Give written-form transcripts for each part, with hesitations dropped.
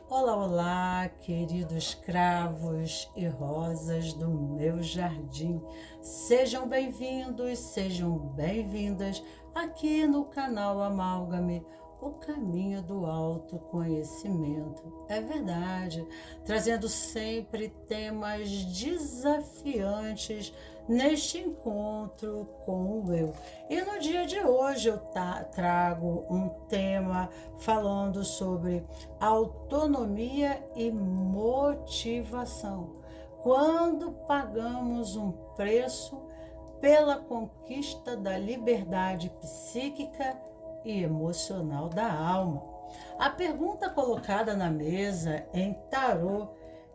Olá, olá, queridos cravos e rosas do meu jardim. Sejam bem-vindos, sejam bem-vindas aqui no canal Amálgame, o caminho do autoconhecimento. É verdade, trazendo sempre temas desafiantes neste encontro com o eu. E no dia de hoje eu trago um tema falando sobre autonomia e motivação. Quando pagamos um preço pela conquista da liberdade psíquica e emocional da alma. A pergunta colocada na mesa em tarô: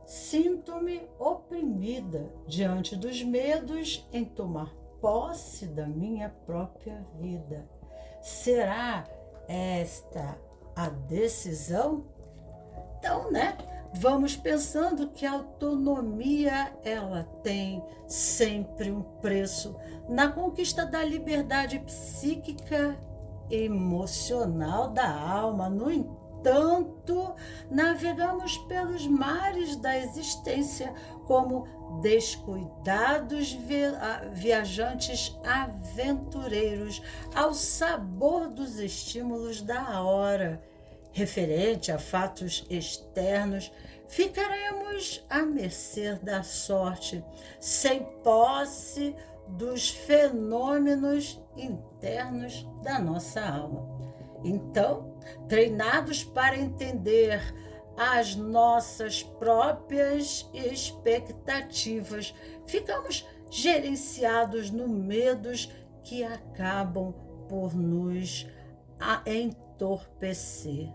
sinto-me oprimida diante dos medos em tomar posse da minha própria vida. Será esta a decisão? Então, vamos pensando que a autonomia, ela tem sempre um preço na conquista da liberdade psíquica e emocional da alma. No entanto, navegamos pelos mares da existência como descuidados viajantes aventureiros ao sabor dos estímulos da hora. Referente a fatos externos, ficaremos à mercê da sorte, sem posse dos fenômenos internos da nossa alma. Então, treinados para entender as nossas próprias expectativas, ficamos gerenciados no medos que acabam por nos entorpecer,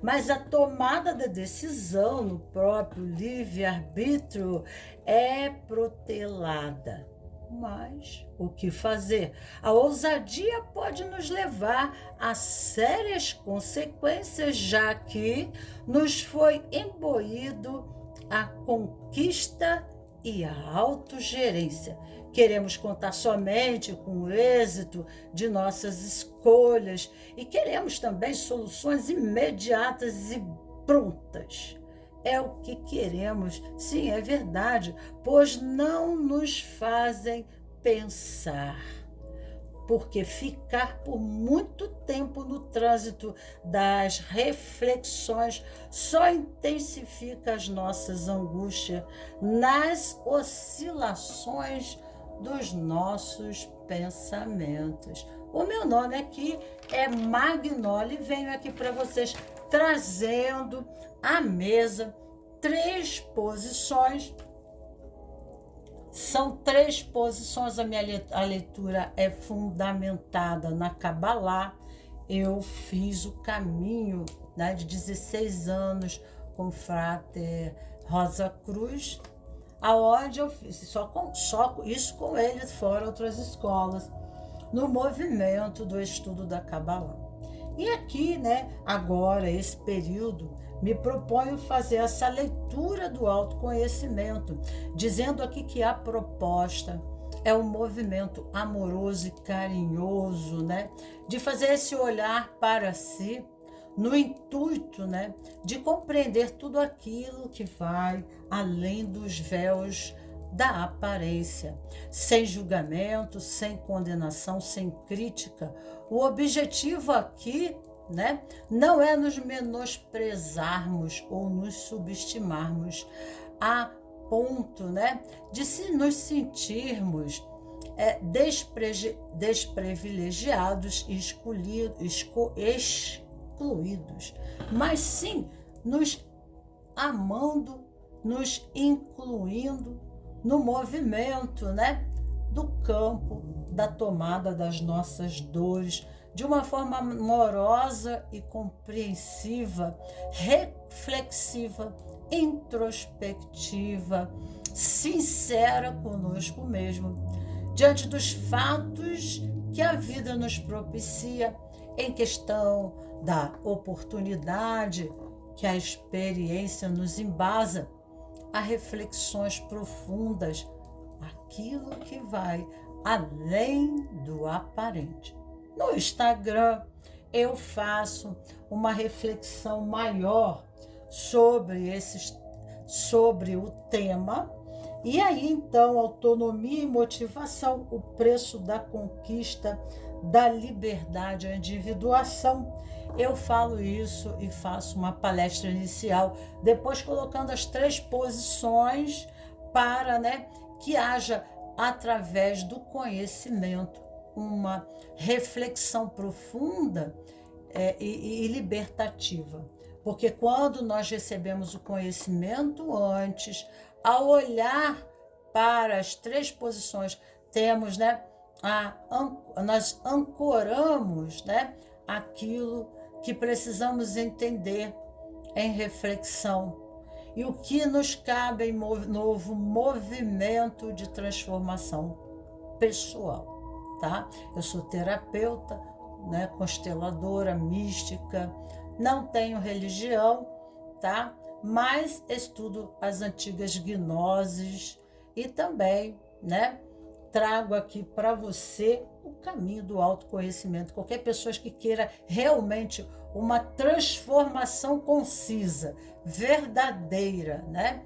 Mas a tomada da decisão no próprio livre-arbítrio é protelada. Mas o que fazer? A ousadia pode nos levar a sérias consequências, já que nos foi imbuído a conquista e a autogerência. Queremos contar somente com o êxito de nossas escolhas e queremos também soluções imediatas e prontas. É o que queremos, sim, é verdade, pois não nos fazem pensar. Porque ficar por muito tempo no trânsito das reflexões só intensifica as nossas angústias nas oscilações dos nossos pensamentos. O meu nome aqui é Magnoli e venho aqui para vocês trazendo à mesa 3 posições. São 3 posições, a leitura é fundamentada na Kabbalah. Eu fiz o caminho de 16 anos com o Frater Rosa Cruz, aonde eu fiz só isso com ele, fora outras escolas, no movimento do estudo da Kabbalah. E aqui, agora, esse período, me proponho fazer essa leitura do autoconhecimento, dizendo aqui que a proposta é um movimento amoroso e carinhoso, de fazer esse olhar para si, no intuito, de compreender tudo aquilo que vai além dos véus da aparência, sem julgamento, sem condenação, sem crítica. O objetivo aqui, não é nos menosprezarmos ou nos subestimarmos a ponto, de nos sentirmos desprivilegiados e excluídos, mas sim nos amando, nos incluindo no movimento, do campo da tomada das nossas dores, de uma forma amorosa e compreensiva, reflexiva, introspectiva, sincera conosco mesmo, diante dos fatos que a vida nos propicia, em questão da oportunidade que a experiência nos embasa, a reflexões profundas, aquilo que vai além do aparente. No Instagram, eu faço uma reflexão maior sobre o tema. E aí, então, autonomia e motivação, o preço da conquista da liberdade, a individuação. Eu falo isso e faço uma palestra inicial, depois colocando as 3 posições para, né, que haja, através do conhecimento, uma reflexão profunda e libertativa. Porque quando nós recebemos o conhecimento antes, ao olhar para as 3 posições, temos, né, nós ancoramos, né, aquilo que precisamos entender em reflexão. E o que nos cabe em novo movimento de transformação pessoal, tá? Eu sou terapeuta, né, consteladora, mística, não tenho religião, tá? Mas estudo as antigas gnoses e também, né, trago aqui para você o caminho do autoconhecimento. Qualquer pessoa que queira realmente uma transformação concisa, verdadeira, né,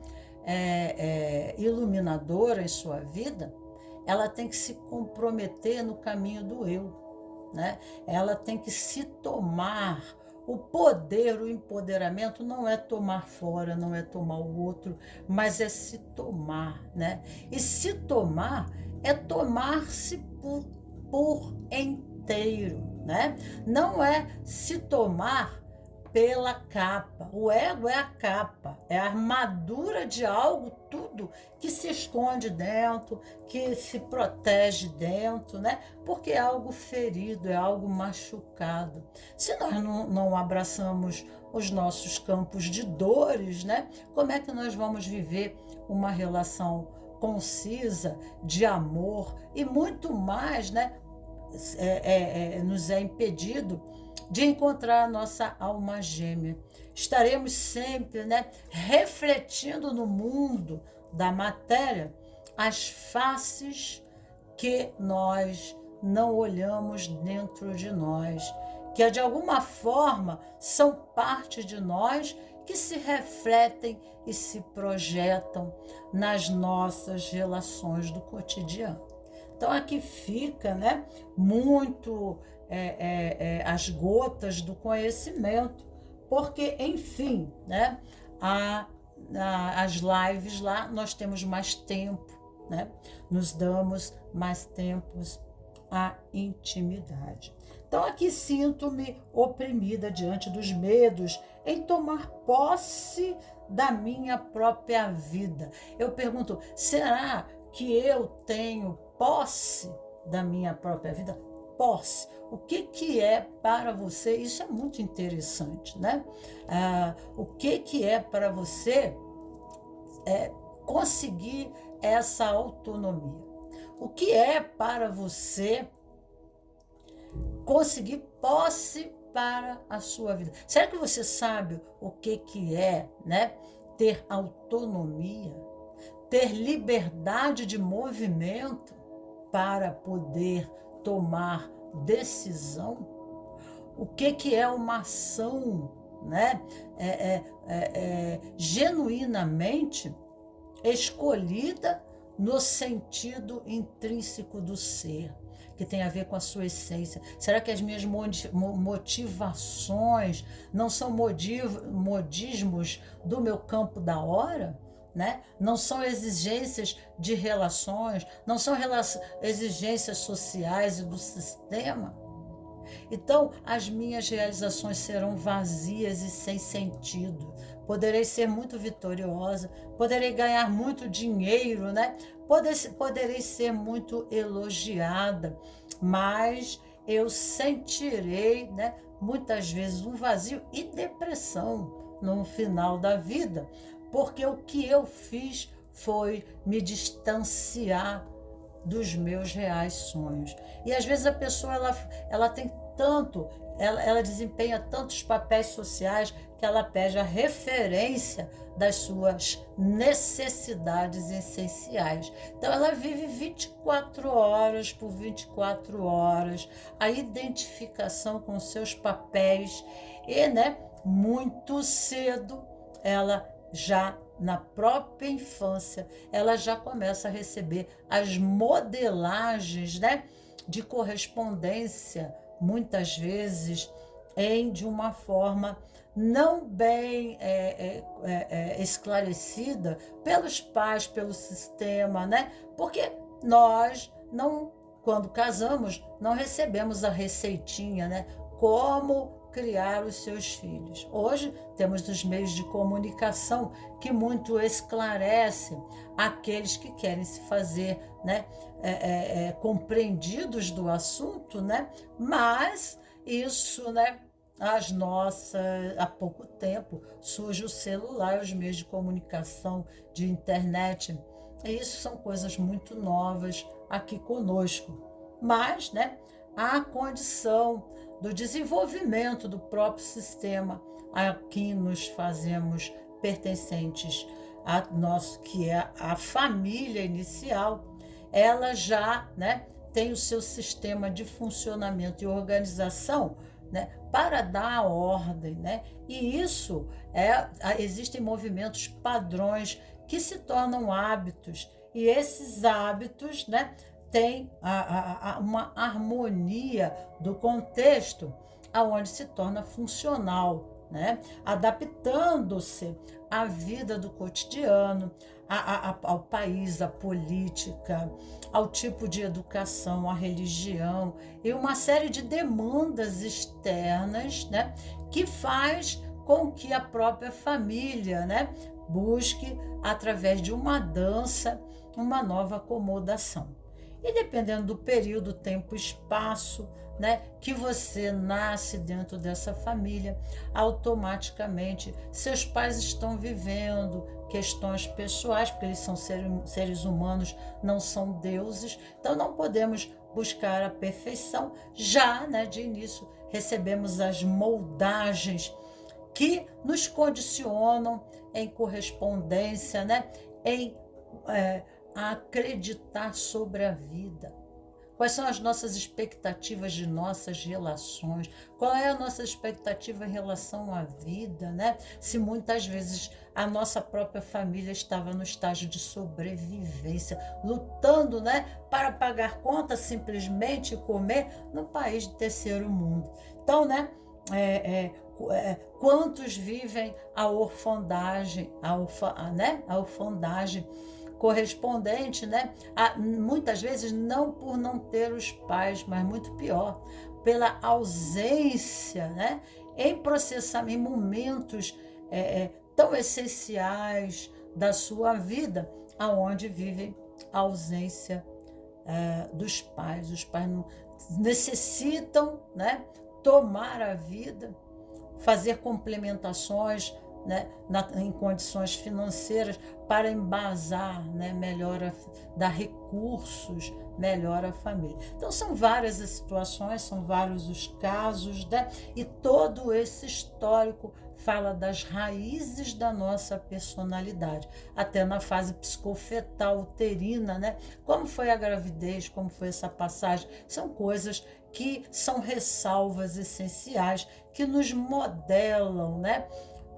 iluminadora em sua vida, ela tem que se comprometer no caminho do eu, né? Ela tem que se tomar. O poder, o empoderamento não é tomar fora, não é tomar o outro, mas é se tomar, né? E se tomar é tomar-se por inteiro, né? Não é se tomar pela capa. O ego é a capa, é a armadura de algo, tudo que se esconde dentro, que se protege dentro, né? Porque é algo ferido, é algo machucado. Se nós não abraçamos os nossos campos de dores, né? Como é que nós vamos viver uma relação concisa, de amor e muito mais, né? Nos é impedido de encontrar a nossa alma gêmea. Estaremos sempre, né, refletindo no mundo da matéria as faces que nós não olhamos dentro de nós, que de alguma forma são parte de nós, que se refletem e se projetam nas nossas relações do cotidiano. Então aqui fica, né, muito as gotas do conhecimento, porque, enfim, né, as lives lá nós temos mais tempo, né, nos damos mais tempos à intimidade. Então aqui sinto-me oprimida diante dos medos em tomar posse da minha própria vida. Eu pergunto, será que eu tenho posse da minha própria vida? Posse. O que é para você? Isso é muito interessante, né? O que é para você conseguir essa autonomia? O que é para você conseguir posse para a sua vida? Será que você sabe o que é, né, ter autonomia, ter liberdade de movimento para poder tomar decisão? O que é uma ação, né, genuinamente escolhida no sentido intrínseco do ser, que tem a ver com a sua essência? Será que as minhas motivações não são modismos do meu campo da hora? Né? Não são exigências de relações, não são exigências sociais e do sistema? Então, as minhas realizações serão vazias e sem sentido. Poderei ser muito vitoriosa, poderei ganhar muito dinheiro, né? Poderei ser muito elogiada, mas eu sentirei, né, muitas vezes um vazio e depressão no final da vida, porque o que eu fiz foi me distanciar dos meus reais sonhos. E às vezes a pessoa ela tem tanto, ela desempenha tantos papéis sociais que ela perde a referência das suas necessidades essenciais. Então ela vive 24 horas por 24 horas, a identificação com seus papéis e, né, muito cedo ela já na própria infância, ela já começa a receber as modelagens, né, de correspondência, muitas vezes de uma forma não bem esclarecida pelos pais, pelo sistema, né? Porque nós não, quando casamos, não recebemos a receitinha, né? Como criar os seus filhos. Hoje temos os meios de comunicação que muito esclarecem aqueles que querem se fazer, né, compreendidos do assunto, né? Mas isso, né? Há pouco tempo surge o celular, os meios de comunicação, de internet. E isso são coisas muito novas aqui conosco. Mas, né, há a condição do desenvolvimento do próprio sistema a que nos fazemos pertencentes a nosso, que é a família inicial. Ela já, né, tem o seu sistema de funcionamento e organização, né, para dar a ordem, né? E isso existem movimentos padrões que se tornam hábitos, e esses hábitos, né, têm uma harmonia do contexto aonde se torna funcional, né? Adaptando-se à vida do cotidiano, ao país, à política, ao tipo de educação, à religião e uma série de demandas externas, né, que faz com que a própria família, né, busque, através de uma dança, uma nova acomodação. E dependendo do período, tempo, espaço, né, que você nasce dentro dessa família, automaticamente seus pais estão vivendo questões pessoais, porque eles são seres humanos, não são deuses, então não podemos buscar a perfeição. Já, né, de início, recebemos as moldagens que nos condicionam em correspondência, né, em acreditar sobre a vida. Quais são as nossas expectativas de nossas relações? Qual é a nossa expectativa em relação à vida, né? Se muitas vezes a nossa própria família estava no estágio de sobrevivência, lutando, né, para pagar contas, simplesmente comer no país de terceiro mundo. Então, né, quantos vivem a orfandagem, a orfandagem correspondente, né, muitas vezes não por não ter os pais, mas muito pior, pela ausência, né, em processamento, em momentos tão essenciais da sua vida, aonde vivem a ausência dos pais. Os pais não necessitam, né, tomar a vida, fazer complementações, né, em condições financeiras para embasar, né, melhor, dar recursos melhor à família. Então são várias as situações, são vários os casos, né, e todo esse histórico fala das raízes da nossa personalidade, até na fase psicofetal uterina, né? Como foi a gravidez, como foi essa passagem, são coisas que são ressalvas essenciais que nos modelam, né,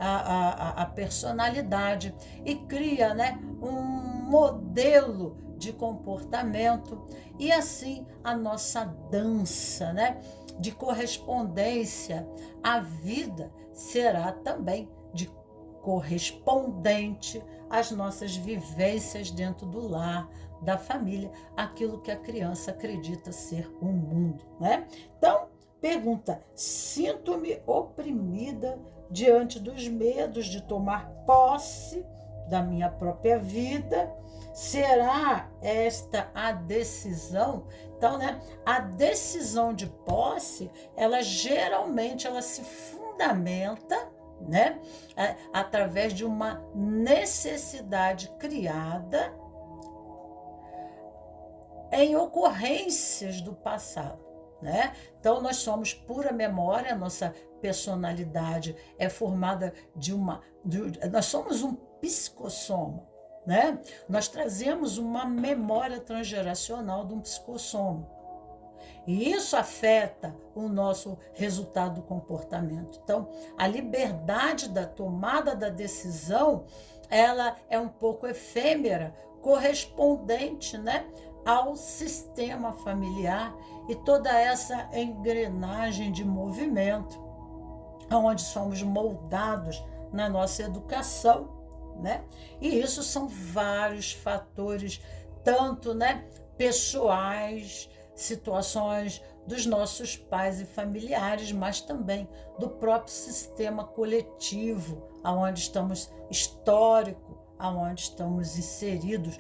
a personalidade e cria, né, um modelo de comportamento e assim a nossa dança, né, de correspondência à vida será também de correspondente às nossas vivências dentro do lar, da família, aquilo que a criança acredita ser um mundo, né? Então, pergunta: sinto-me oprimida diante dos medos de tomar posse da minha própria vida? Será esta a decisão? Então, né, a decisão de posse, ela geralmente se fundamenta, né, através de uma necessidade criada em ocorrências do passado, né? Então nós somos pura memória, a nossa personalidade é formada nós somos um psicossoma, né? Nós trazemos uma memória transgeracional de um psicossoma. E isso afeta o nosso resultado do comportamento. Então, a liberdade da tomada da decisão, ela é um pouco efêmera, correspondente, né, ao sistema familiar e toda essa engrenagem de movimento, onde somos moldados na nossa educação, né? E isso são vários fatores, tanto, né, pessoais, situações dos nossos pais e familiares, mas também do próprio sistema coletivo, aonde estamos histórico, aonde estamos inseridos,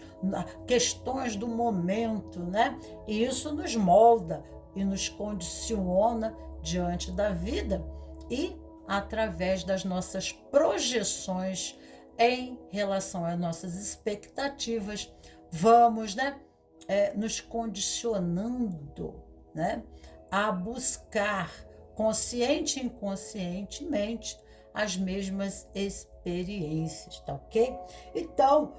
questões do momento, né? E isso nos molda e nos condiciona diante da vida e através das nossas projeções em relação às nossas expectativas, vamos, né, nos condicionando, né, a buscar consciente e inconscientemente as mesmas experiências, tá ok? Então,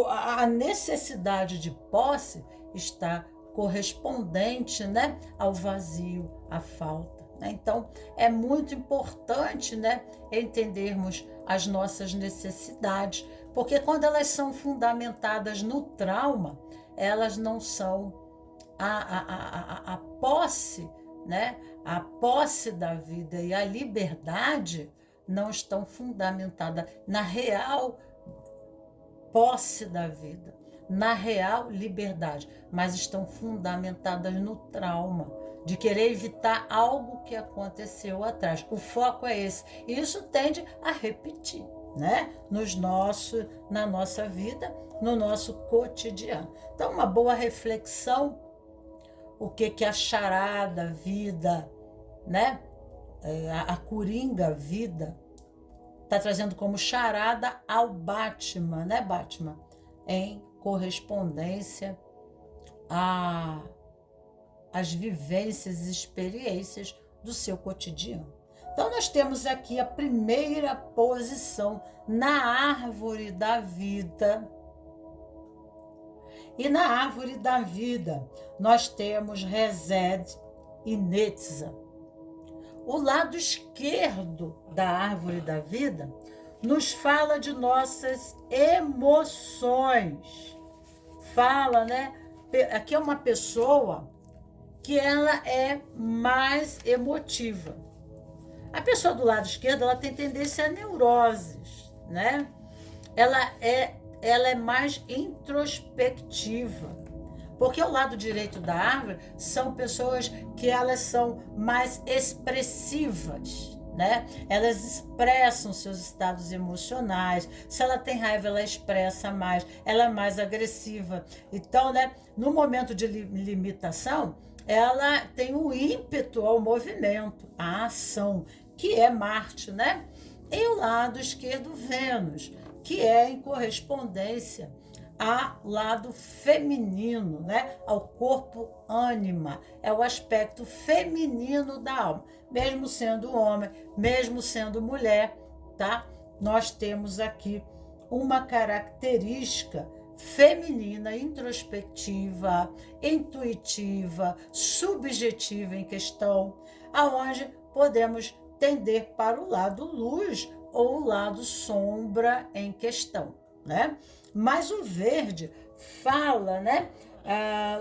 a necessidade de posse está correspondente, né, ao vazio, à falta. Então, é muito importante, né, entendermos as nossas necessidades, porque quando elas são fundamentadas no trauma, elas não são a posse, né, a posse da vida e a liberdade não estão fundamentadas na real posse da vida, na real liberdade, mas estão fundamentadas no trauma, de querer evitar algo que aconteceu atrás. O foco é esse. E isso tende a repetir, né? Na nossa vida, no nosso cotidiano. Então, uma boa reflexão, o que é a charada vida, né? A coringa vida, está trazendo como charada ao Batman, né, Batman? Em correspondência às vivências e experiências do seu cotidiano. Então, nós temos aqui a primeira posição na árvore da vida. E na árvore da vida, nós temos Resed e Netza. O lado esquerdo da árvore da vida nos fala de nossas emoções. Fala, né? Aqui é uma pessoa que ela é mais emotiva. A pessoa do lado esquerdo, ela tem tendência a neuroses, né? Ela é mais introspectiva. Porque o lado direito da árvore são pessoas que elas são mais expressivas, né? Elas expressam seus estados emocionais. Se ela tem raiva, ela expressa mais, ela é mais agressiva. Então, né, no momento de limitação, ela tem o ímpeto ao movimento, à ação, que é Marte, né? E o lado esquerdo, Vênus, que é em correspondência ao lado feminino, né? Ao corpo ânima, é o aspecto feminino da alma. Mesmo sendo homem, mesmo sendo mulher, tá? Nós temos aqui uma característica feminina, introspectiva, intuitiva, subjetiva em questão, aonde podemos tender para o lado luz ou o lado sombra em questão, né? Mas o verde fala, né,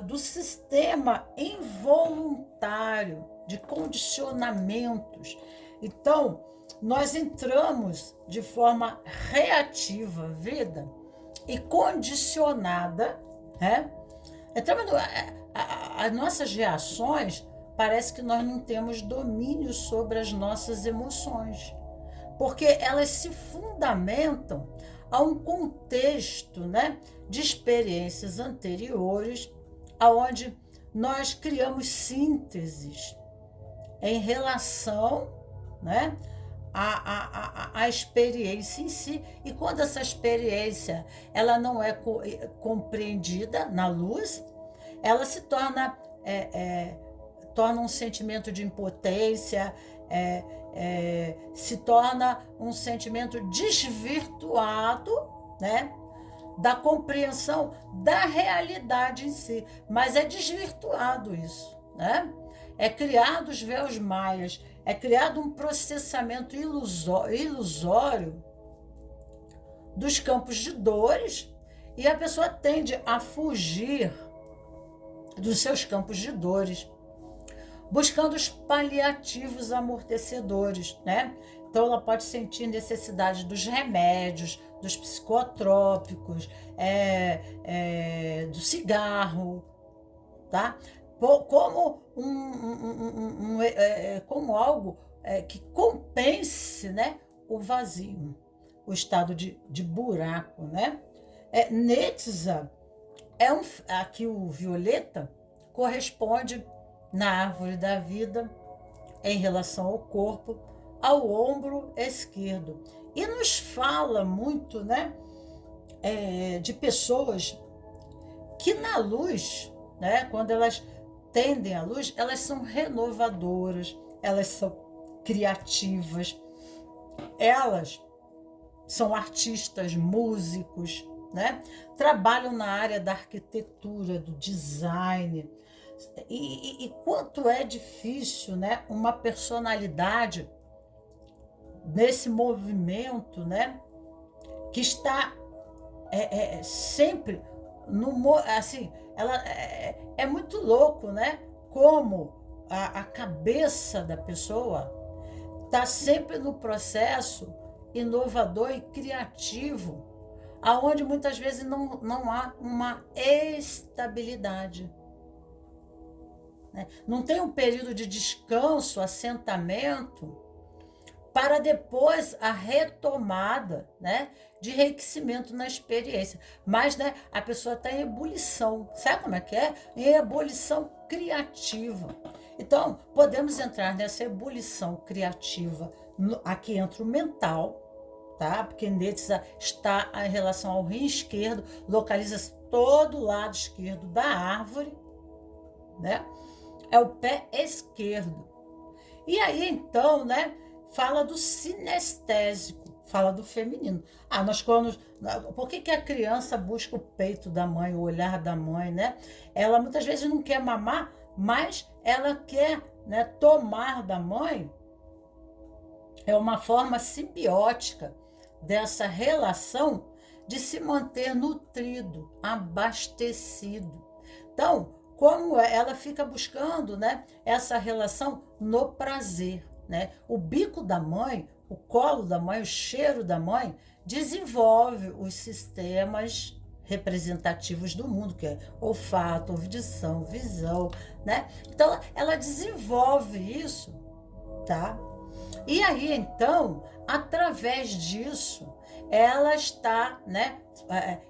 do sistema involuntário de condicionamentos. Então, nós entramos de forma reativa, vida, e condicionada, né? Entramos as nossas reações, parece que nós não temos domínio sobre as nossas emoções, porque elas se fundamentam a um contexto, né, de experiências anteriores, aonde nós criamos sínteses em relação, né, à experiência em si. E quando essa experiência ela não é compreendida na luz, ela se torna um sentimento de impotência, se torna um sentimento desvirtuado, né, da compreensão da realidade em si. Mas é desvirtuado isso, né? é criado os véus maias, é criado um processamento ilusório dos campos de dores, e a pessoa tende a fugir dos seus campos de dores, buscando os paliativos amortecedores, né? Então ela pode sentir necessidade dos remédios, dos psicotrópicos, do cigarro, tá? Como como algo que compense, né, o vazio, o estado de buraco, né? Netza aqui o violeta corresponde na árvore da vida em relação ao corpo, ao ombro esquerdo, e nos fala muito, né, de pessoas que na luz, né, quando elas tendem à luz, elas são renovadoras, elas são criativas, elas são artistas, músicos, né? Trabalham na área da arquitetura, do design. E quanto é difícil, né, uma personalidade nesse movimento, né, que está sempre assim, ela é muito louco, né? Como a cabeça da pessoa está sempre no processo inovador e criativo, aonde muitas vezes não há uma estabilidade, né? Não tem um período de descanso, assentamento, para depois a retomada, né, de enriquecimento na experiência. Mas, né, a pessoa está em ebulição. Sabe como é que é? Em ebulição criativa. Então, podemos entrar nessa ebulição criativa. Aqui entra o mental, tá? Porque Netza está em relação ao rim esquerdo, localiza todo o lado esquerdo da árvore, né? É o pé esquerdo. E aí, então, né, fala do sinestésico, fala do feminino. Por que a criança busca o peito da mãe, o olhar da mãe, né? Ela muitas vezes não quer mamar, mas ela quer, né, tomar da mãe. É uma forma simbiótica dessa relação de se manter nutrido, abastecido. Então, como ela fica buscando, né, essa relação no prazer, né? O bico da mãe, o colo da mãe, o cheiro da mãe desenvolve os sistemas representativos do mundo, que é olfato, audição, visão, né? Então ela desenvolve isso, tá? E aí então, através disso, ela está, né?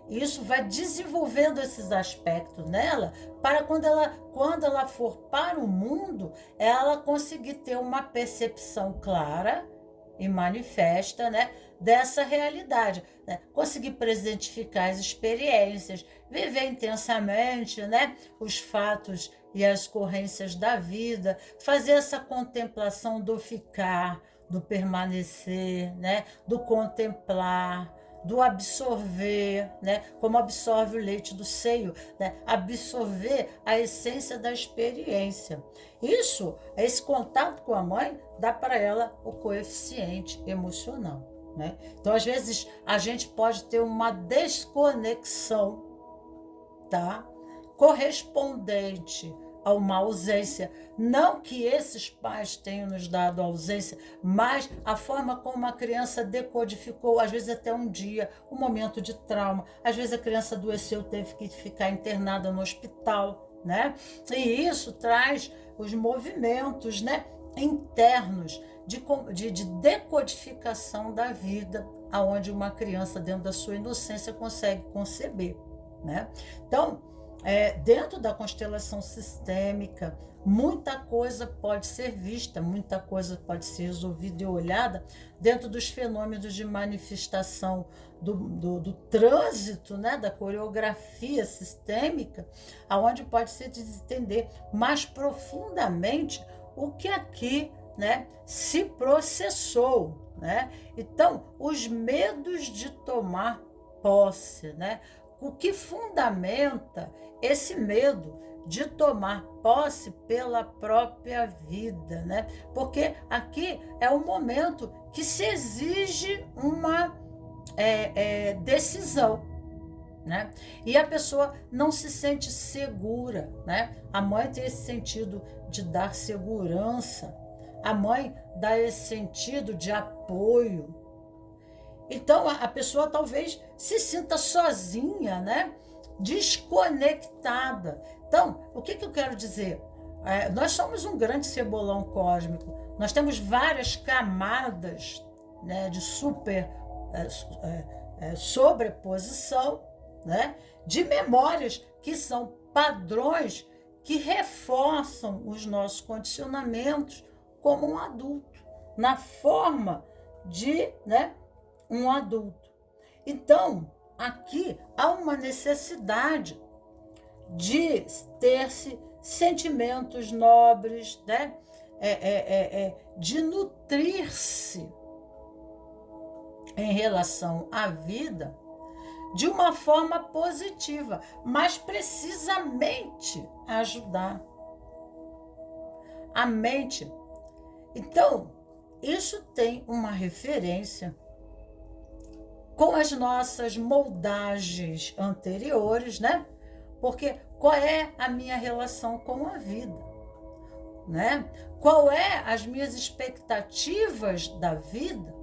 Isso vai desenvolvendo esses aspectos nela, para quando ela for para o mundo, ela conseguir ter uma percepção clara e manifesta, né, dessa realidade, né? Conseguir presentificar as experiências, viver intensamente, né, os fatos e as ocorrências da vida, fazer essa contemplação do ficar, do permanecer, né, do contemplar, do absorver, né, como absorve o leite do seio, né, absorver a essência da experiência. Esse contato com a mãe, dá para ela o coeficiente emocional, né? Então, às vezes, a gente pode ter uma desconexão, tá, correspondente a uma ausência. Não que esses pais tenham nos dado ausência, mas a forma como a criança decodificou, às vezes até um dia, um momento de trauma. Às vezes a criança adoeceu, teve que ficar internada no hospital, né? E isso traz os movimentos, né, internos de decodificação da vida, aonde uma criança, dentro da sua inocência, consegue conceber, né? Então, dentro da constelação sistêmica, muita coisa pode ser vista, muita coisa pode ser resolvida e olhada dentro dos fenômenos de manifestação do trânsito, né, da coreografia sistêmica, aonde pode se entender mais profundamente o que aqui, né, se processou, né? Então, os medos de tomar posse, né? o que fundamenta esse medo de tomar posse pela própria vida, né? Porque aqui é um momento que se exige uma decisão, né? E a pessoa não se sente segura, né? A mãe tem esse sentido de dar segurança, a mãe dá esse sentido de apoio. Então a pessoa talvez se sinta sozinha, né? Desconectada. Então, o que eu quero dizer? Nós somos um grande cebolão cósmico. Nós temos várias camadas, né, de sobreposição, né, de memórias que são padrões que reforçam os nossos condicionamentos como um adulto, na forma de, né, um adulto. Então, aqui há uma necessidade de ter-se sentimentos nobres, né? De nutrir-se em relação à vida de uma forma positiva, mas precisamente ajudar a mente. Então, isso tem uma referência com as nossas moldagens anteriores, né? Porque qual é a minha relação com a vida, né? Qual é as minhas expectativas da vida?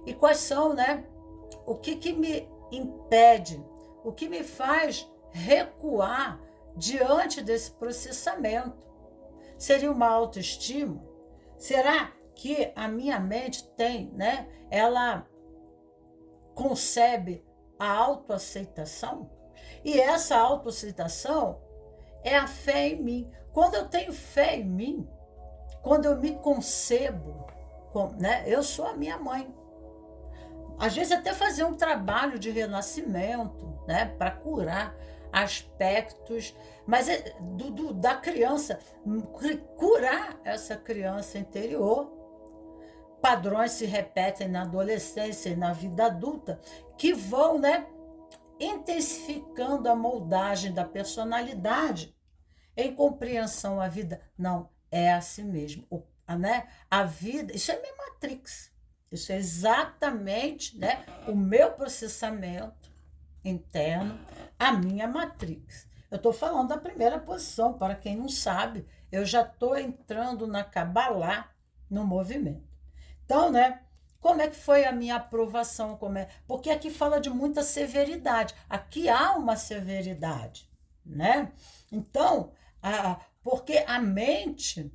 E quais são, né? O que me impede, o que me faz recuar diante desse processamento? Seria uma autoestima? Será que a minha mente tem, né? Ela concebe a autoaceitação? E essa autoaceitação é a fé em mim. Quando eu tenho fé em mim, quando eu me concebo, né? Eu sou a minha mãe. Às vezes até fazer um trabalho de renascimento, né? Para curar aspectos, mas da criança, curar essa criança interior. Padrões se repetem na adolescência e na vida adulta que vão, né, intensificando a moldagem da personalidade em compreensão à vida. Não, é assim mesmo, né? A vida, isso é minha matrix, isso é exatamente, né, o meu processamento interno, a minha matrix. Eu estou falando da primeira posição, para quem não sabe, eu já estou entrando na Kabbalah, no movimento. Então, né, como é que foi a minha aprovação? Porque aqui fala de muita severidade. Aqui há uma severidade, né? Então, porque a mente,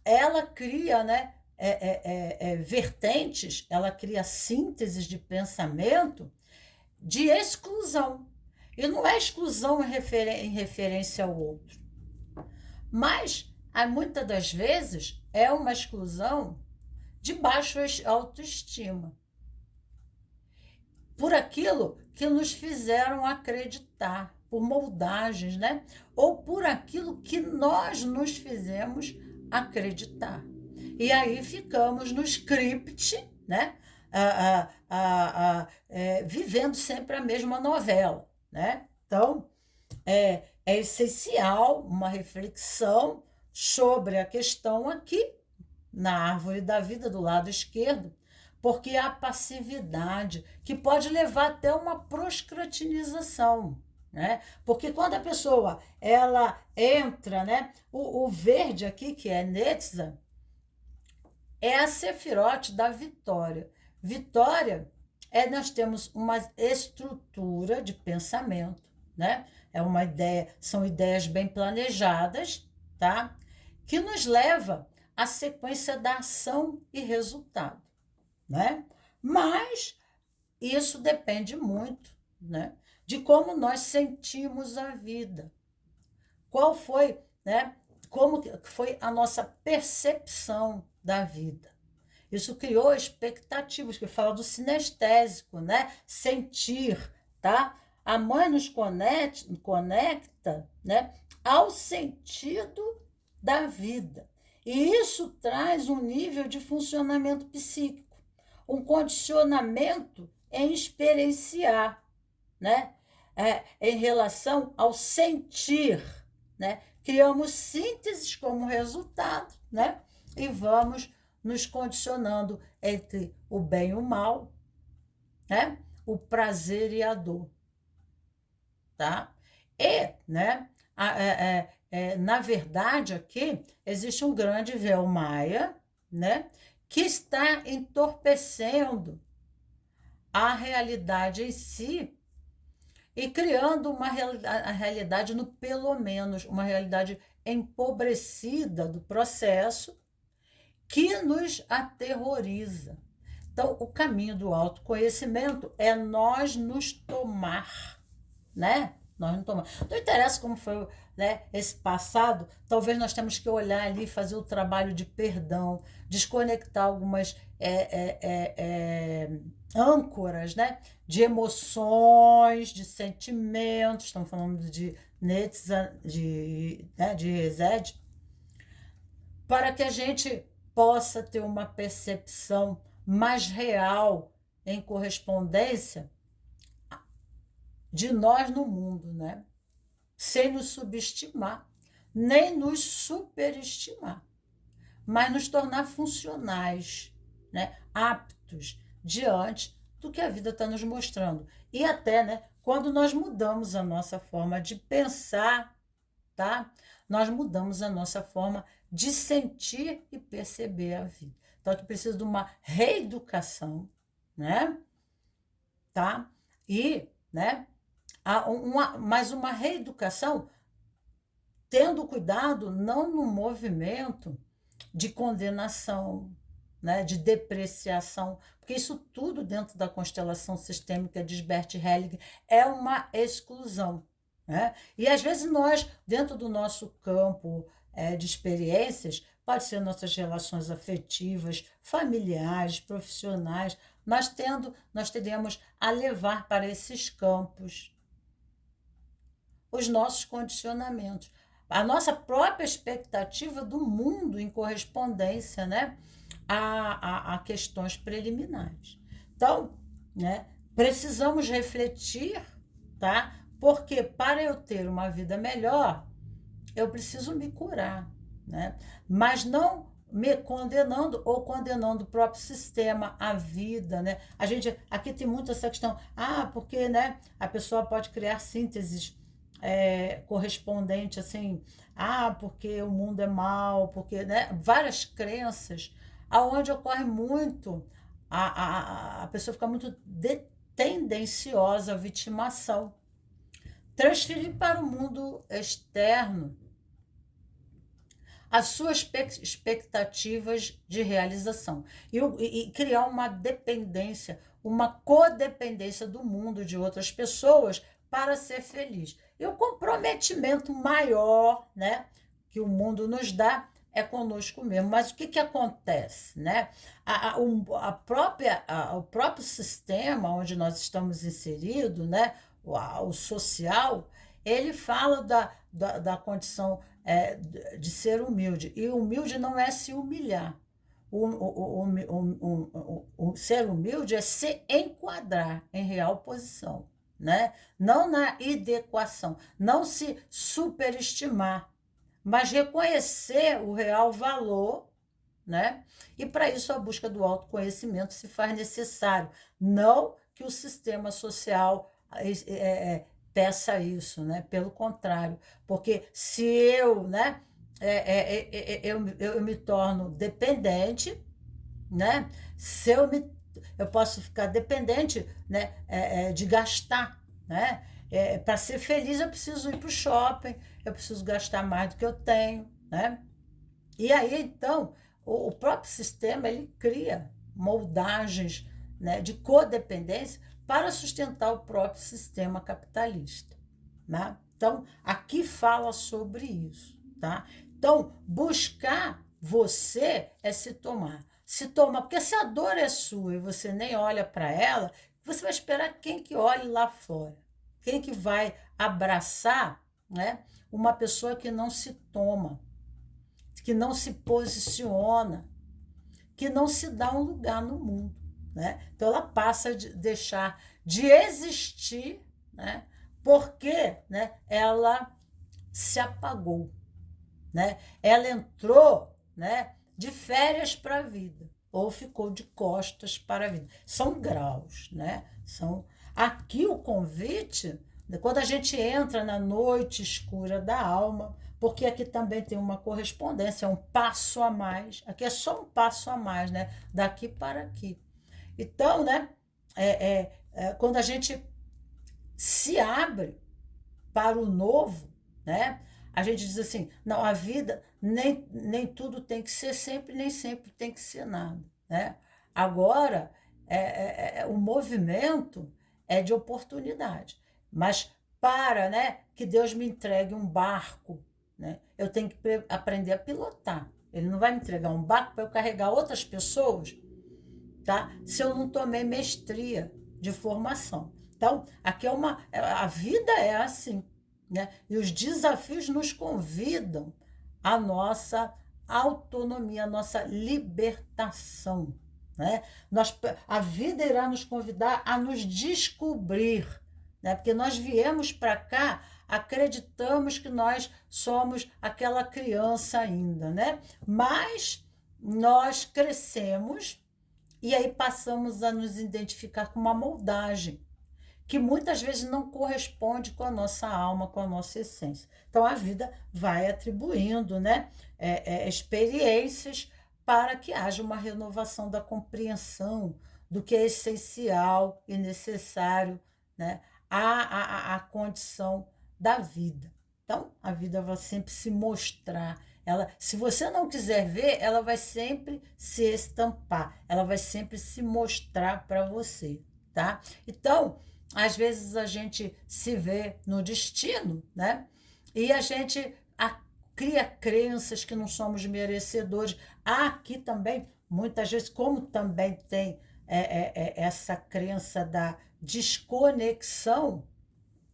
ela cria, né, vertentes, ela cria sínteses de pensamento de exclusão. E não é exclusão em referência ao outro. Mas, muitas das vezes, é uma exclusão de baixa autoestima, por aquilo que nos fizeram acreditar, por moldagens, né? Ou por aquilo que nós nos fizemos acreditar. E aí ficamos no script, né? Vivendo sempre a mesma novela, né? Então, é essencial uma reflexão sobre a questão aqui, na árvore da vida do lado esquerdo, porque há passividade que pode levar até uma proscratinização, né? Porque quando a pessoa ela entra, né? O verde aqui, que é Netzah, é a sefirote da vitória. Vitória nós temos uma estrutura de pensamento, né? É uma ideia, são ideias bem planejadas, tá? Que nos leva a sequência da ação e resultado, né? Mas isso depende muito, né, de como nós sentimos a vida. Qual foi, né, como foi a nossa percepção da vida. Isso criou expectativas, que fala do sinestésico, né? Sentir, tá? A mãe nos conecta, né, ao sentido da vida. E isso traz um nível de funcionamento psíquico, um condicionamento em experienciar, né? Em relação ao sentir, né? Criamos sínteses como resultado, né? E vamos nos condicionando entre o bem e o mal, né? O prazer e a dor, tá? E, né? Na verdade, aqui existe um grande véu maia, né? Que está entorpecendo a realidade em si e criando uma a realidade, no pelo menos, uma realidade empobrecida do processo que nos aterroriza. Então, o caminho do autoconhecimento é nós nos tomar, né? Nós não tomamos. Não interessa como foi, né, esse passado, talvez nós temos que olhar ali, fazer o trabalho de perdão, desconectar algumas âncoras, né, de emoções, de sentimentos, estamos falando de Netza, de Rezende, para que a gente possa ter uma percepção mais real em correspondência de nós no mundo, né? Sem nos subestimar, nem nos superestimar, mas nos tornar funcionais, né? Aptos diante do que a vida está nos mostrando. E até, né, quando nós mudamos a nossa forma de pensar, tá? Nós mudamos a nossa forma de sentir e perceber a vida. Então, aqui precisa de uma reeducação, né? Tá? E, né, mas uma reeducação tendo cuidado não no movimento de condenação, né, de depreciação, porque isso tudo dentro da constelação sistêmica de Bert Helling é uma exclusão, né? E às vezes nós, dentro do nosso campo de experiências, pode ser nossas relações afetivas, familiares, profissionais, nós tendemos a levar para esses campos os nossos condicionamentos, a nossa própria expectativa do mundo em correspondência, né, a questões preliminares. Então, né, precisamos refletir, tá? Porque para eu ter uma vida melhor, eu preciso me curar, né? Mas não me condenando ou condenando o próprio sistema, a vida, né? A gente aqui tem muito essa questão, porque, né, a pessoa pode criar sínteses correspondente assim, porque o mundo é mau, porque, né, várias crenças, aonde ocorre muito a pessoa fica muito tendenciosa à vitimação, transferir para o mundo externo as suas expectativas de realização e criar uma dependência, uma codependência do mundo, de outras pessoas, para ser feliz. E o comprometimento maior, né, que o mundo nos dá é conosco mesmo. Mas o que acontece, né? O próprio sistema onde nós estamos inseridos, né, o social, ele fala da condição de ser humilde. E humilde não é se humilhar. O ser humilde é se enquadrar em real posição, né? Não na adequação, não se superestimar, mas reconhecer o real valor, né? E para isso a busca do autoconhecimento se faz necessário, não que o sistema social peça isso, né? Pelo contrário, porque se eu, né, eu me torno dependente, né? Se eu posso ficar dependente, né, de gastar, né? Para ser feliz eu preciso ir para o shopping, eu preciso gastar mais do que eu tenho, né? E aí então o próprio sistema ele cria moldagens, né, de codependência para sustentar o próprio sistema capitalista, né? Então aqui fala sobre isso, tá? Então buscar você é se tomar. Se tomar, porque se a dor é sua e você nem olha para ela, você vai esperar quem que olhe lá fora? Quem que vai abraçar, né, uma pessoa que não se toma, que não se posiciona, que não se dá um lugar no mundo, né? Então ela passa a deixar de existir, né? Porque, né, ela se apagou, né? Ela entrou, né, de férias para a vida ou ficou de costas para a vida. São graus, né? São aqui o convite, quando a gente entra na noite escura da alma, porque aqui também tem uma correspondência, é um passo a mais. Aqui é só um passo a mais, né? Daqui para aqui. Então, né? Quando a gente se abre para o novo, né? A gente diz assim, não, a vida nem tudo tem que ser sempre, nem sempre tem que ser nada, né? Agora, o movimento é de oportunidade, mas para, né, que Deus me entregue um barco, né? Eu tenho que aprender a pilotar. Ele não vai me entregar um barco para eu carregar outras pessoas, tá? Se eu não tomei mestria de formação. Então, aqui a vida é assim, né? E os desafios nos convidam à nossa autonomia, à nossa libertação, né? A vida irá nos convidar a nos descobrir, né? Porque nós viemos para cá, acreditamos que nós somos aquela criança ainda, né? Mas nós crescemos e aí passamos a nos identificar com uma moldagem que muitas vezes não corresponde com a nossa alma, com a nossa essência. Então a vida vai atribuindo, né, experiências para que haja uma renovação da compreensão do que é essencial e necessário, né, à condição da vida. Então a vida vai sempre se mostrar. Ela, se você não quiser ver, ela vai sempre se estampar, ela vai sempre se mostrar para você, tá? Então, às vezes a gente se vê no destino, né? E a gente cria crenças que não somos merecedores. Há aqui também, muitas vezes, como também tem essa crença da desconexão,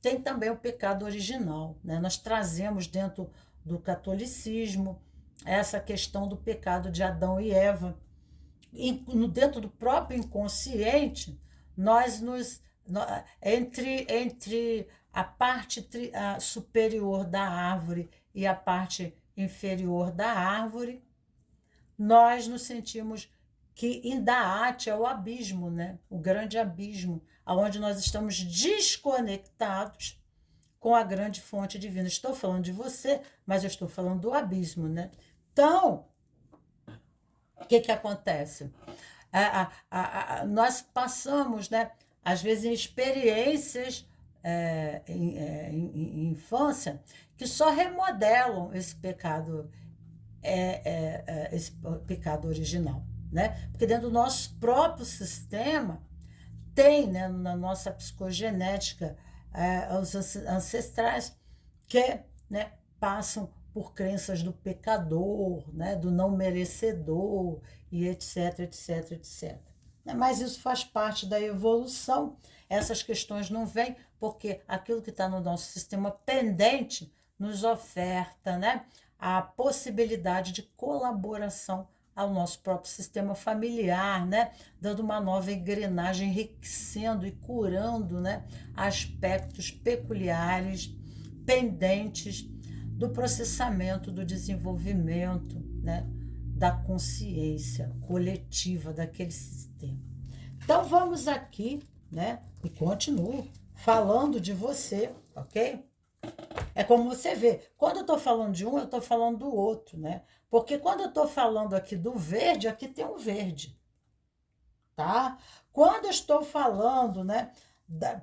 tem também o pecado original, né? Nós trazemos dentro do catolicismo essa questão do pecado de Adão e Eva. E dentro do próprio inconsciente, nós nos entre a parte superior da árvore e a parte inferior da árvore, nós nos sentimos que Indaat é o abismo, né? O grande abismo, onde nós estamos desconectados com a grande fonte divina. Estou falando de você, mas eu estou falando do abismo, né? Então, o que acontece? Nós passamos, né, às vezes, em experiências em infância que só remodelam esse pecado original, né? Porque dentro do nosso próprio sistema tem, né, na nossa psicogenética, os ancestrais que, né, passam por crenças do pecador, né, do não merecedor, e etc, etc, etc. Mas isso faz parte da evolução. Essas questões não vêm porque aquilo que está no nosso sistema pendente nos oferta, né, a possibilidade de colaboração ao nosso próprio sistema familiar, né, dando uma nova engrenagem, enriquecendo e curando, né, aspectos peculiares, pendentes do processamento, do desenvolvimento, né, da consciência coletiva daquele sistema. Então vamos aqui, né, e continuo falando de você, ok? É como você vê, quando eu estou falando de um, eu estou falando do outro, né? Porque quando eu estou falando aqui do verde, aqui tem um verde, tá? Quando eu estou falando, né,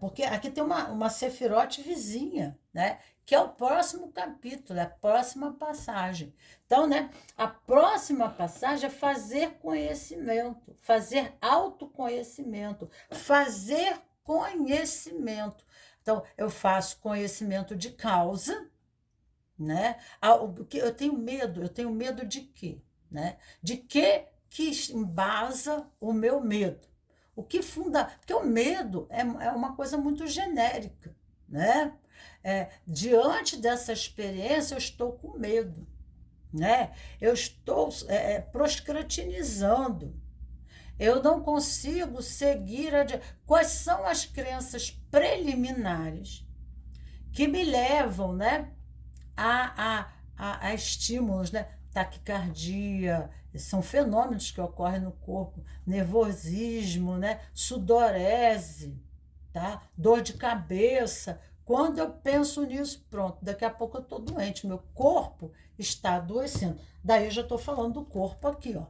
porque aqui tem uma sefirote vizinha, né? Que é o próximo capítulo, é a próxima passagem. Então, né, a próxima passagem é fazer conhecimento, fazer autoconhecimento, fazer conhecimento. Então, eu faço conhecimento de causa, né? Eu tenho medo de quê? Né? De que embasa o meu medo? O que funda... Porque o medo é uma coisa muito genérica, né? Diante dessa experiência, eu estou com medo, né? Eu estou procrastinizando, Eu não consigo seguir adiante. Quais são as crenças preliminares que me levam, né, a estímulos, né? Taquicardia, são fenômenos que ocorrem no corpo, nervosismo, né? Sudorese, tá? Dor de cabeça. Quando eu penso nisso, pronto, daqui a pouco eu estou doente, meu corpo está adoecendo. Daí eu já estou falando do corpo aqui, ó,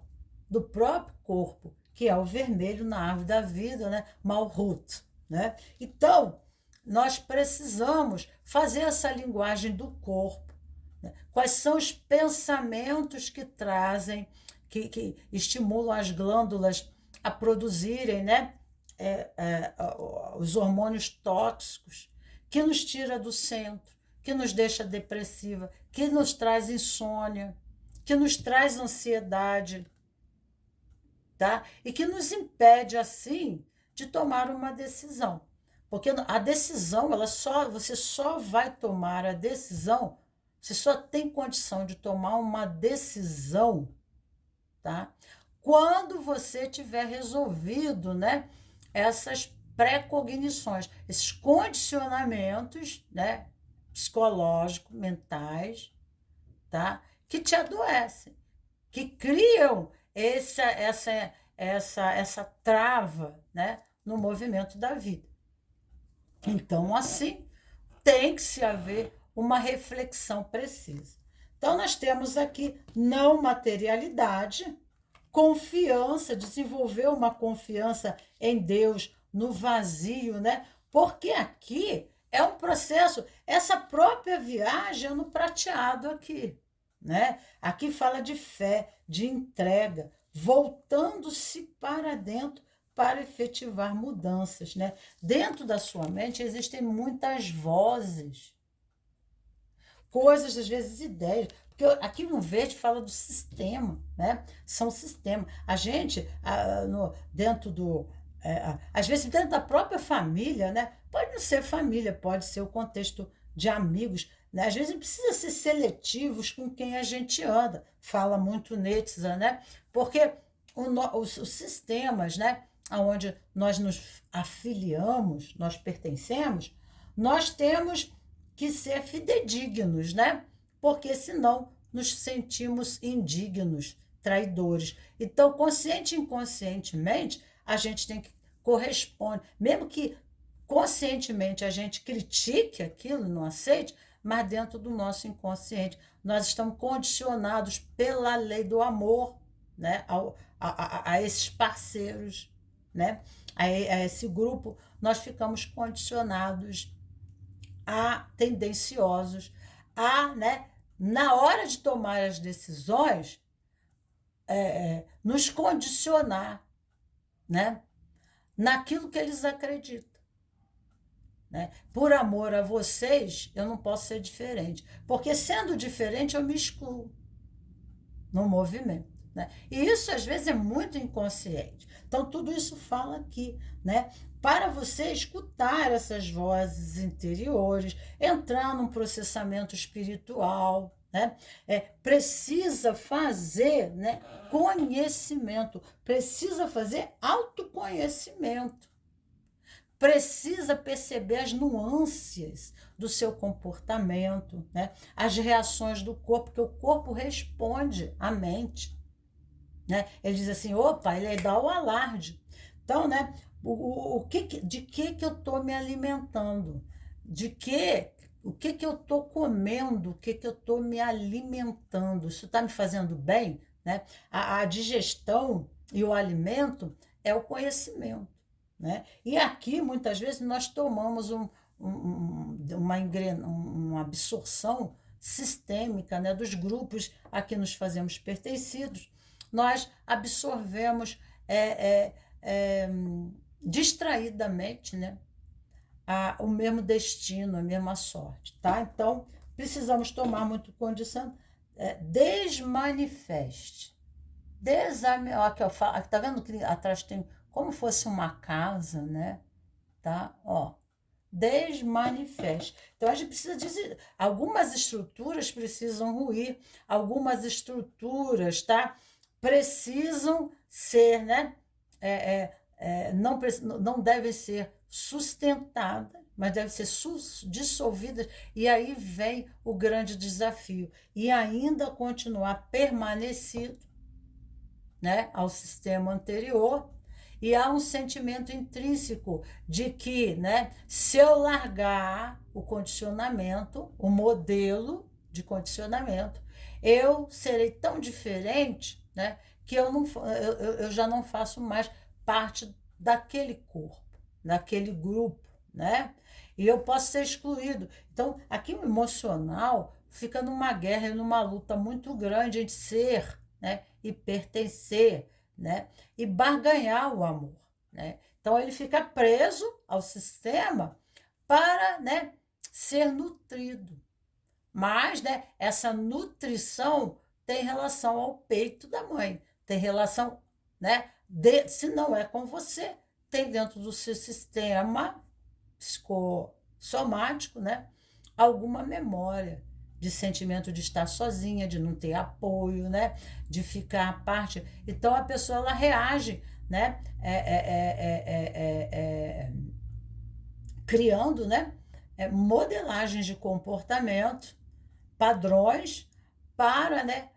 do próprio corpo, que é o vermelho na árvore da vida, né? Malhut, né? Então, nós precisamos fazer essa linguagem do corpo, né? Quais são os pensamentos que trazem, que estimulam as glândulas a produzirem, né? Os hormônios tóxicos, que nos tira do centro, que nos deixa depressiva, que nos traz insônia, que nos traz ansiedade, tá? E que nos impede, assim, de tomar uma decisão. Porque a decisão, você só vai tomar a decisão, você só tem condição de tomar uma decisão, tá? Quando você tiver resolvido, né, essas pré-cognições, esses condicionamentos, né, psicológicos, mentais, tá? Que te adoecem, que criam essa trava, né, no movimento da vida. Então, assim, tem que se haver uma reflexão precisa. Então, nós temos aqui não materialidade, confiança, desenvolver uma confiança em Deus, no vazio, né? Porque aqui é um processo, essa própria viagem é no prateado aqui, né? Aqui fala de fé, de entrega, voltando-se para dentro para efetivar mudanças, né? Dentro da sua mente existem muitas vozes, coisas, às vezes ideias, porque aqui no verde fala do sistema, né? São sistemas. A gente, dentro do... às vezes dentro da própria família, né? Pode não ser família, pode ser o contexto de amigos, né? Às vezes precisa ser seletivos com quem a gente anda. Fala muito Nietzsche, né? Porque os sistemas, né? Onde nós nos afiliamos, nós pertencemos, nós temos que ser fidedignos, né? Porque senão nos sentimos indignos, traidores. Então, consciente e inconscientemente, a gente tem que corresponder, mesmo que conscientemente a gente critique aquilo, não aceite, mas dentro do nosso inconsciente, nós estamos condicionados pela lei do amor, né? A esses parceiros, né? A esse grupo, nós ficamos condicionados a tendenciosos, né, na hora de tomar as decisões, nos condicionar, né, naquilo que eles acreditam. Né? Por amor a vocês, eu não posso ser diferente, porque sendo diferente eu me excluo no movimento. Né? E isso às vezes é muito inconsciente. Então tudo isso fala aqui, né? Para você escutar essas vozes interiores, entrar num processamento espiritual, né? Precisa fazer, né, conhecimento, precisa fazer autoconhecimento, precisa perceber as nuances do seu comportamento, né? As reações do corpo, porque o corpo responde à mente. Né? Ele diz assim, opa, ele dá o alarde. Então, né, de que eu estou me alimentando? O que eu estou comendo? O que eu estou me alimentando? Isso está me fazendo bem? Né? A digestão e o alimento é o conhecimento. Né? E aqui, muitas vezes, nós tomamos uma absorção sistêmica, né, dos grupos a que nos fazemos pertencidos. Nós absorvemos distraidamente, né, o mesmo destino, a mesma sorte. Tá? Então, precisamos tomar muito condição. Desmanifeste. Aqui, ó, tá vendo que atrás tem como fosse uma casa, né? Tá? Ó, desmanifeste. Então, a gente precisa dizer, algumas estruturas precisam ruir, algumas estruturas, tá? Precisam ser, né, não devem ser sustentadas, mas devem ser dissolvidas, e aí vem o grande desafio, e ainda continuar permanecido, né, ao sistema anterior, e há um sentimento intrínseco de que, né, se eu largar o condicionamento, o modelo de condicionamento, eu serei tão diferente, né, que eu já não faço mais parte daquele corpo, daquele grupo, né? E eu posso ser excluído. Então, aqui o emocional fica numa guerra e numa luta muito grande entre ser, né, e pertencer, né, e barganhar o amor, né? Então ele fica preso ao sistema para, né, ser nutrido. Mas, né, essa nutrição tem relação ao peito da mãe, tem relação, né, se não é com você, tem dentro do seu sistema psicossomático, né, alguma memória de sentimento de estar sozinha, de não ter apoio, né, de ficar à parte. Então a pessoa ela reage, né, criando, né, modelagens de comportamento, padrões para, né,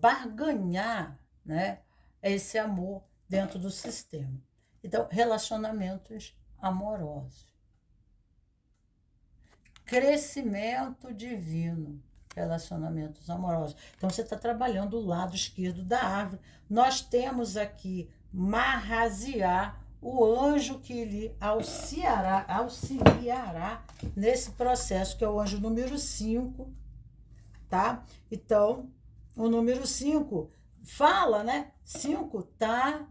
barganhar, né, esse amor dentro do sistema. Então, relacionamentos amorosos. Crescimento divino, relacionamentos amorosos. Então, você está trabalhando o lado esquerdo da árvore. Nós temos aqui Mahasiá, o anjo que lhe auxiliará nesse processo, que é o anjo número 5, tá? Então, o número 5 fala, né? 5 tá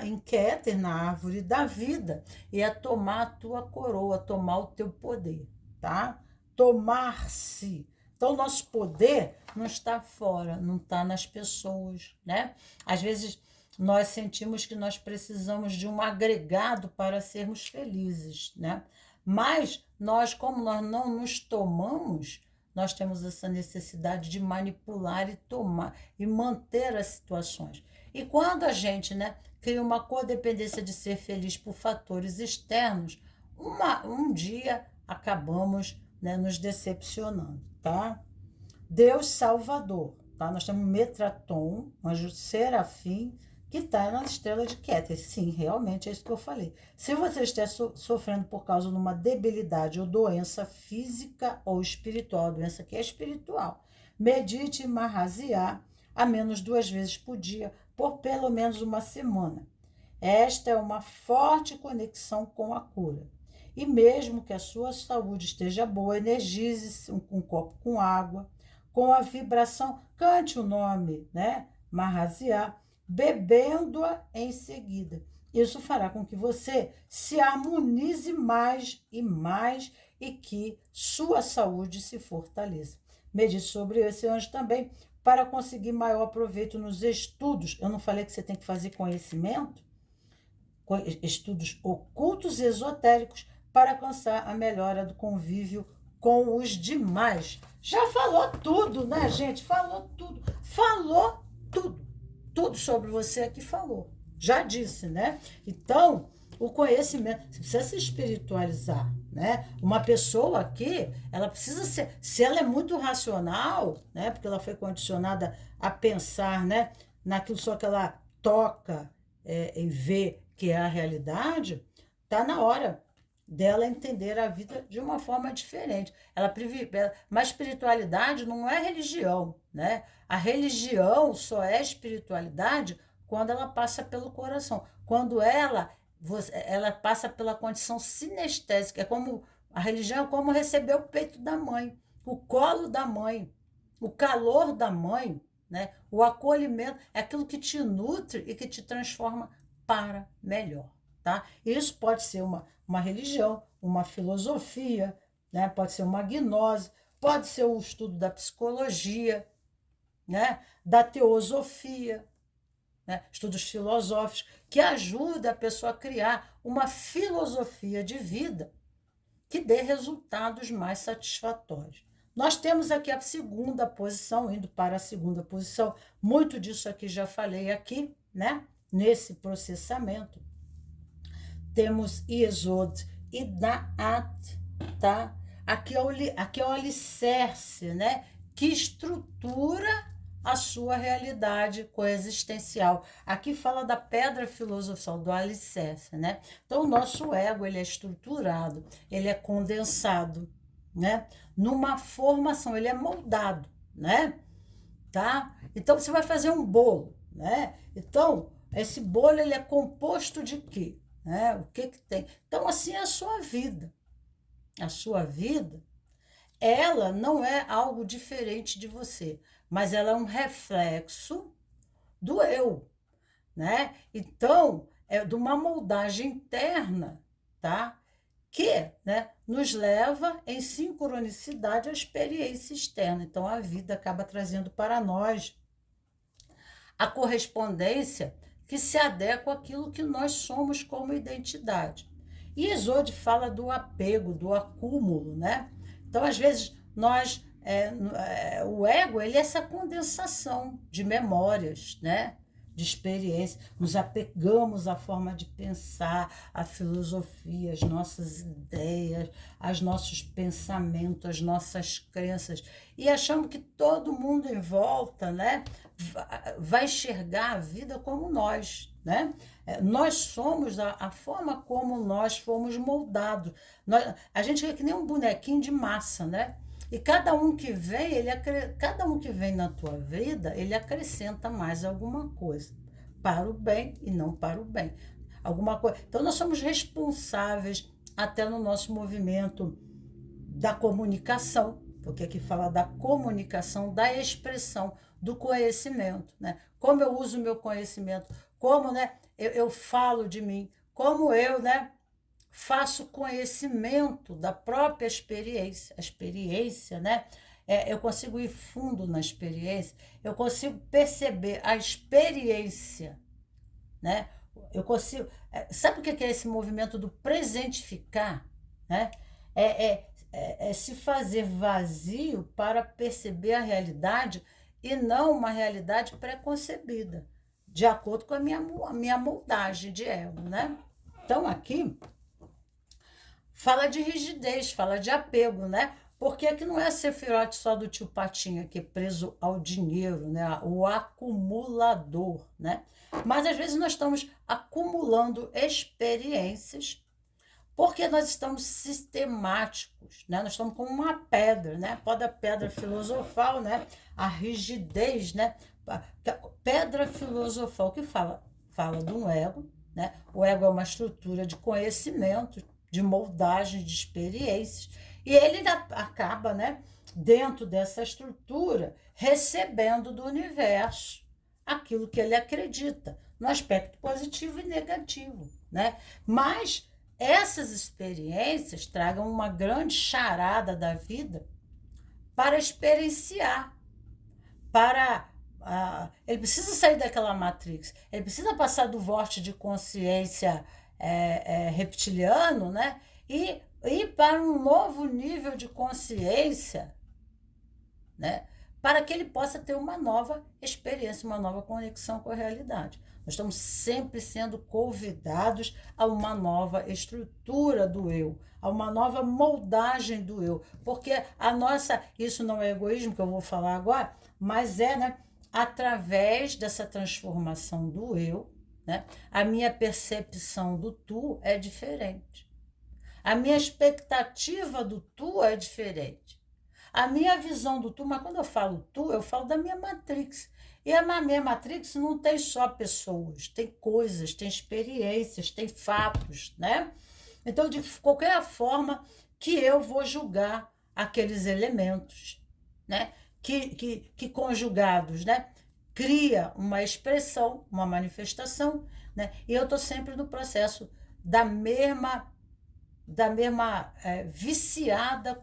em Keter, na árvore da vida, e é tomar a tua coroa, tomar o teu poder, tá? Tomar-se. Então, nosso poder não está fora, não está nas pessoas, né? Às vezes, nós sentimos que nós precisamos de um agregado para sermos felizes, né? Mas nós, como nós não nos tomamos, nós temos essa necessidade de manipular e tomar e manter as situações. E quando a gente, né, cria uma codependência de ser feliz por fatores externos, um dia acabamos, né, nos decepcionando, tá? Deus Salvador, tá? Nós temos Metraton, anjo serafim, que está na estrela de Keter. Sim, realmente é isso que eu falei. Se você estiver sofrendo por causa de uma debilidade ou doença física ou espiritual, doença que é espiritual, medite Mahasiá a menos 2 vezes por dia, por pelo menos uma semana. Esta é uma forte conexão com a cura. E mesmo que a sua saúde esteja boa, energize-se um copo com água, com a vibração, cante o nome, né? Mahasiá, bebendo-a em seguida. Isso fará com que você se harmonize mais e que sua saúde se fortaleça. Medite sobre esse anjo também para conseguir maior proveito nos estudos. Eu não falei que você tem que fazer conhecimento? Estudos ocultos e esotéricos para alcançar a melhora do convívio com os demais. Já falou tudo, né, gente? Falou tudo. Falou tudo. Tudo sobre você aqui falou. Já disse, né? Então, o conhecimento, você precisa se espiritualizar, né? Uma pessoa aqui, ela precisa ser, se ela é muito racional, né? Porque ela foi condicionada a pensar, né? Naquilo só que ela toca e vê que é a realidade, tá na hora dela entender a vida de uma forma diferente. Mas espiritualidade não é religião, né? A religião só é espiritualidade quando ela passa pelo coração. Quando ela passa pela condição sinestésica. A religião é como receber o peito da mãe, o colo da mãe, o calor da mãe, né? O acolhimento, é aquilo que te nutre e que te transforma para melhor. Tá? Isso pode ser uma religião, uma filosofia, né? Pode ser uma gnose, pode ser o estudo da psicologia, né? Da teosofia, né? Estudos filosóficos, que ajudam a pessoa a criar uma filosofia de vida que dê resultados mais satisfatórios. Nós temos aqui a segunda posição, indo para a segunda posição, muito disso aqui já falei aqui, né? nesse processamento, temos Yesod e Da'at, tá? Aqui é o alicerce, né? Que estrutura a sua realidade coexistencial. Aqui fala da pedra filosofal, do alicerce, né? Então, o nosso ego, ele é estruturado, ele é condensado, né? Numa formação, ele é moldado, né? Tá? Então, você vai fazer um bolo, né? Então, esse bolo, ele é composto de quê? Né? O que que tem? Então, assim é a sua vida. A sua vida, ela não é algo diferente de você, mas ela é um reflexo do eu, né? Então, é de uma moldagem interna, tá? Que, né, nos leva em sincronicidade à experiência externa. Então, a vida acaba trazendo para nós a correspondência que se adequa àquilo que nós somos como identidade. E Isolde fala do apego, do acúmulo, né? Então, às vezes, o ego, ele é essa condensação de memórias, né? De experiência, nos apegamos à forma de pensar, à filosofia, às nossas ideias, aos nossos pensamentos, às nossas crenças, e achamos que todo mundo em volta, né, vai enxergar a vida como nós, né? Nós somos a forma como nós fomos moldados. A gente é que nem um bonequinho de massa, né? E cada um que vem, cada um que vem na tua vida, ele acrescenta mais alguma coisa, para o bem e não para o bem. Alguma coisa. Então, nós somos responsáveis até no nosso movimento da comunicação, porque aqui fala da comunicação, da expressão, do conhecimento, né? Como eu uso o meu conhecimento, como, né, eu falo de mim, como eu, né, faço conhecimento da própria experiência. A experiência, né? Eu consigo ir fundo na experiência, eu consigo perceber a experiência, né? Eu consigo. Sabe o que é esse movimento do presentificar? Né? É, é se fazer vazio para perceber a realidade e não uma realidade pré-concebida, de acordo com a minha moldagem de ego, né? Então, aqui fala de rigidez, fala de apego, né? Porque aqui não é Sefirote só do tio Patinha, que é preso ao dinheiro, né? O acumulador, né? Mas às vezes nós estamos acumulando experiências porque nós estamos sistemáticos, né? Nós estamos como uma pedra, né? Pode a pedra filosofal, né? A rigidez, né? Pedra filosofal que fala de um ego, né? O ego é uma estrutura de conhecimento, de moldagem, de experiências, e ele acaba, né? Dentro dessa estrutura, recebendo do universo aquilo que ele acredita, no aspecto positivo e negativo, né? Mas essas experiências tragam uma grande charada da vida para experienciar, para ele precisa sair daquela matrix, ele precisa passar do vórtice de consciência reptiliano, né? E ir para um novo nível de consciência, né? Para que ele possa ter uma nova experiência, uma nova conexão com a realidade. Nós estamos sempre sendo convidados a uma nova estrutura do eu, a uma nova moldagem do eu, porque isso não é egoísmo que eu vou falar agora, mas né, através dessa transformação do eu, né, a minha percepção do tu é diferente. A minha expectativa do tu é diferente. A minha visão do tu, mas quando eu falo tu, eu falo da minha matrix. E a minha matrix não tem só pessoas, tem coisas, tem experiências, tem fatos, né? Então, de qualquer forma que eu vou julgar aqueles elementos, né? Que conjugados, né? Cria uma expressão, uma manifestação, né? E eu estou sempre no processo da mesma viciada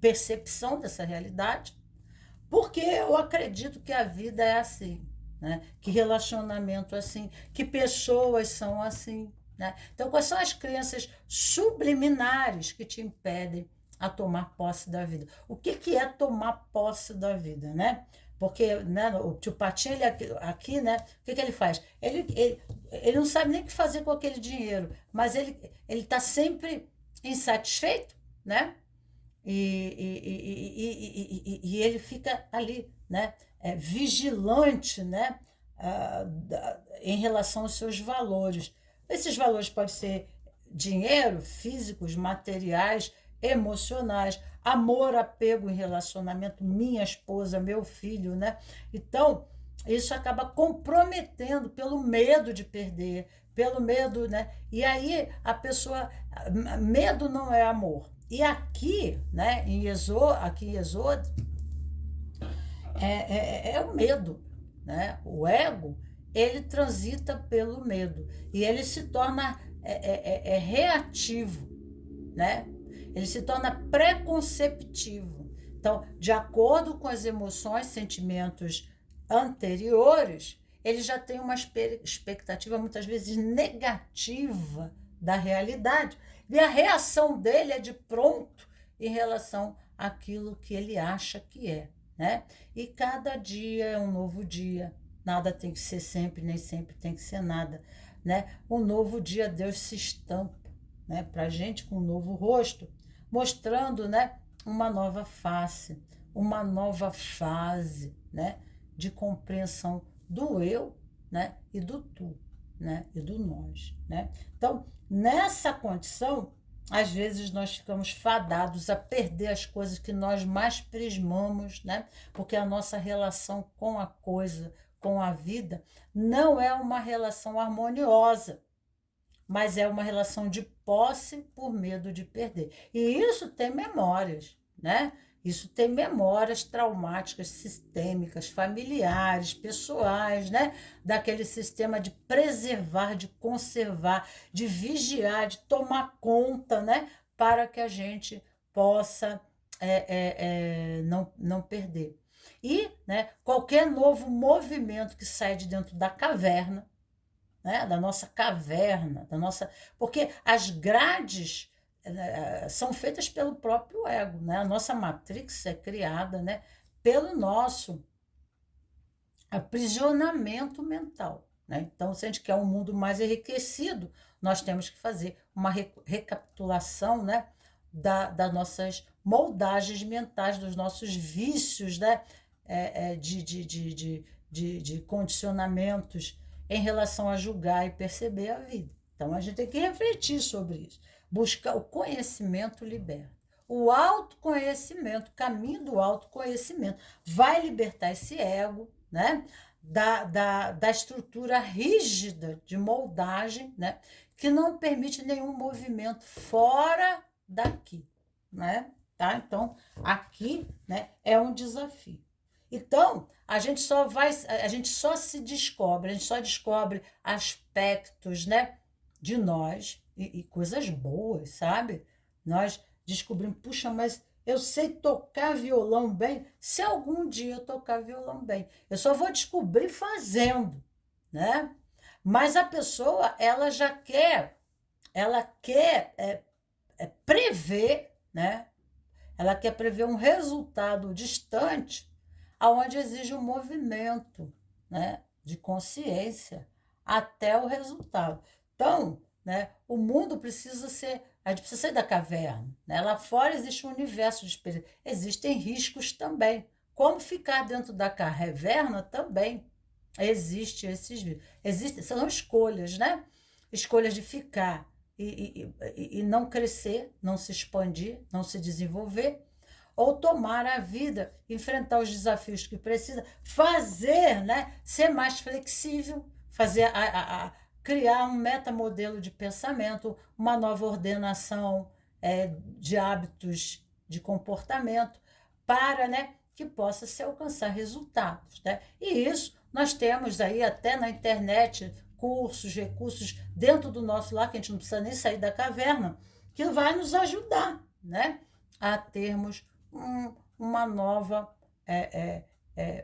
percepção dessa realidade, porque eu acredito que a vida é assim, né? Que relacionamento é assim, que pessoas são assim, né? Então, quais são as crenças subliminares que te impedem a tomar posse da vida? O que é tomar posse da vida, né? Porque, né, o tio Patinho, ele aqui, né, o que ele faz? Ele não sabe nem o que fazer com aquele dinheiro, mas ele está sempre insatisfeito, né? E ele fica ali, né, vigilante, né, em relação aos seus valores. Esses valores podem ser dinheiro, físicos, materiais, emocionais, amor, apego em relacionamento, minha esposa, meu filho, né? Então, isso acaba comprometendo pelo medo de perder, pelo medo, né? E aí a pessoa, medo não é amor. E aqui, né, aqui em Êxodo, é o medo, né? O ego, ele transita pelo medo e ele se torna reativo, né? Ele se torna preconceptivo. Então, de acordo com as emoções, sentimentos anteriores, ele já tem uma expectativa muitas vezes negativa da realidade. E a reação dele é de pronto em relação àquilo que ele acha que é, né? E cada dia é um novo dia. Nada tem que ser sempre, nem sempre tem que ser nada, né? Um novo dia Deus se estampa, né, para a gente com um novo rosto, mostrando, né, uma nova face, uma nova fase, né, de compreensão do eu, né, e do tu, né, e do nós, né? Então, nessa condição, às vezes nós ficamos fadados a perder as coisas que nós mais prismamos, né? Porque a nossa relação com a coisa, com a vida, não é uma relação harmoniosa, mas é uma relação de posse por medo de perder. E isso tem memórias, né? Isso tem memórias traumáticas, sistêmicas, familiares, pessoais, né? Daquele sistema de preservar, de conservar, de vigiar, de tomar conta, né? Para que a gente possa não perder. E, né, qualquer novo movimento que sai de dentro da caverna, né, da nossa caverna, porque as grades são feitas pelo próprio ego, né? A nossa matrix é criada, né, pelo nosso aprisionamento mental, né? Então, se a gente quer um mundo mais enriquecido, nós temos que fazer uma recapitulação, né, das nossas moldagens mentais, dos nossos vícios, né, de condicionamentos em relação a julgar e perceber a vida. Então, a gente tem que refletir sobre isso. Buscar o conhecimento liberta. O autoconhecimento, o caminho do autoconhecimento, vai libertar esse ego, né? Da estrutura rígida de moldagem, né? Que não permite nenhum movimento fora daqui, né? Tá? Então, aqui, né, é um desafio. Então, a gente só se descobre, a gente só descobre aspectos, né, de nós e coisas boas, sabe? Nós descobrimos, puxa, mas eu sei tocar violão bem. Se algum dia eu tocar violão bem, eu só vou descobrir fazendo, né? Mas a pessoa, ela quer prever, né? Ela quer prever um resultado distante, aonde exige um movimento, né, de consciência até o resultado. Então, né, o mundo precisa ser, a gente precisa sair da caverna, né? Lá fora existe um universo de experiência, existem riscos também. Como ficar dentro da caverna também existe esses riscos. São escolhas, né? Escolhas de ficar e não crescer, não se expandir, não se desenvolver, ou tomar a vida, enfrentar os desafios que precisa, fazer, né, ser mais flexível, fazer criar um metamodelo de pensamento, uma nova ordenação de hábitos de comportamento para, né, que possa se alcançar resultados, né? E isso nós temos aí até na internet cursos, recursos dentro do nosso lar, que a gente não precisa nem sair da caverna, que vai nos ajudar, né, a termos uma nova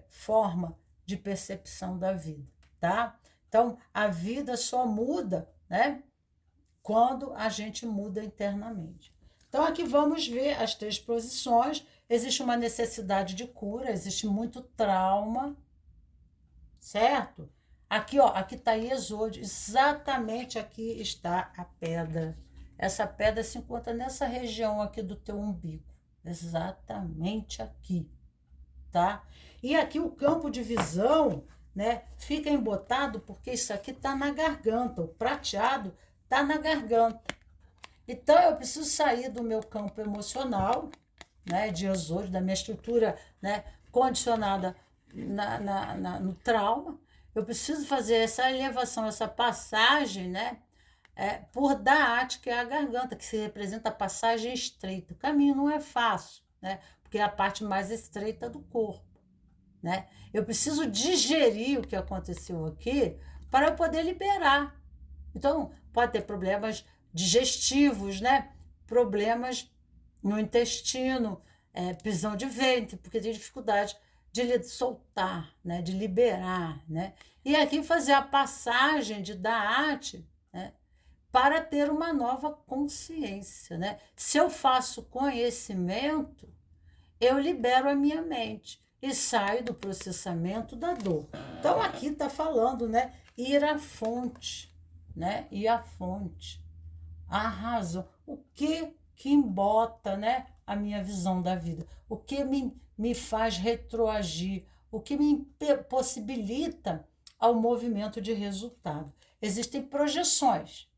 forma de percepção da vida, tá? Então, a vida só muda, né, quando a gente muda internamente. Então, aqui vamos ver as 3 posições. Existe uma necessidade de cura, existe muito trauma, certo? Aqui, ó, aqui está Exódio, exatamente aqui está a pedra. Essa pedra se encontra nessa região aqui do teu umbigo, exatamente aqui, tá? E aqui o campo de visão, né, fica embotado porque isso aqui está na garganta, o prateado está na garganta. Então, eu preciso sair do meu campo emocional, né, de Exódio, da minha estrutura, né, condicionada no trauma. Eu preciso fazer essa elevação, essa passagem, né, por Da'at, que é a garganta, que se representa a passagem estreita. O caminho não é fácil, né, porque é a parte mais estreita do corpo, né? Eu preciso digerir o que aconteceu aqui para eu poder liberar. Então, pode ter problemas digestivos, né? Problemas no intestino, prisão de ventre, porque tem dificuldade de soltar, né? De liberar, né? E aqui fazer a passagem de Da'at, né? Para ter uma nova consciência, né? Se eu faço conhecimento, eu libero a minha mente e saio do processamento da dor. Então, aqui está falando, né? Ir à fonte, né? Ir à fonte. A razão. O que embota, né? A minha visão da vida. O que me faz retroagir. O que me possibilita ao movimento de resultado. Existem projeções,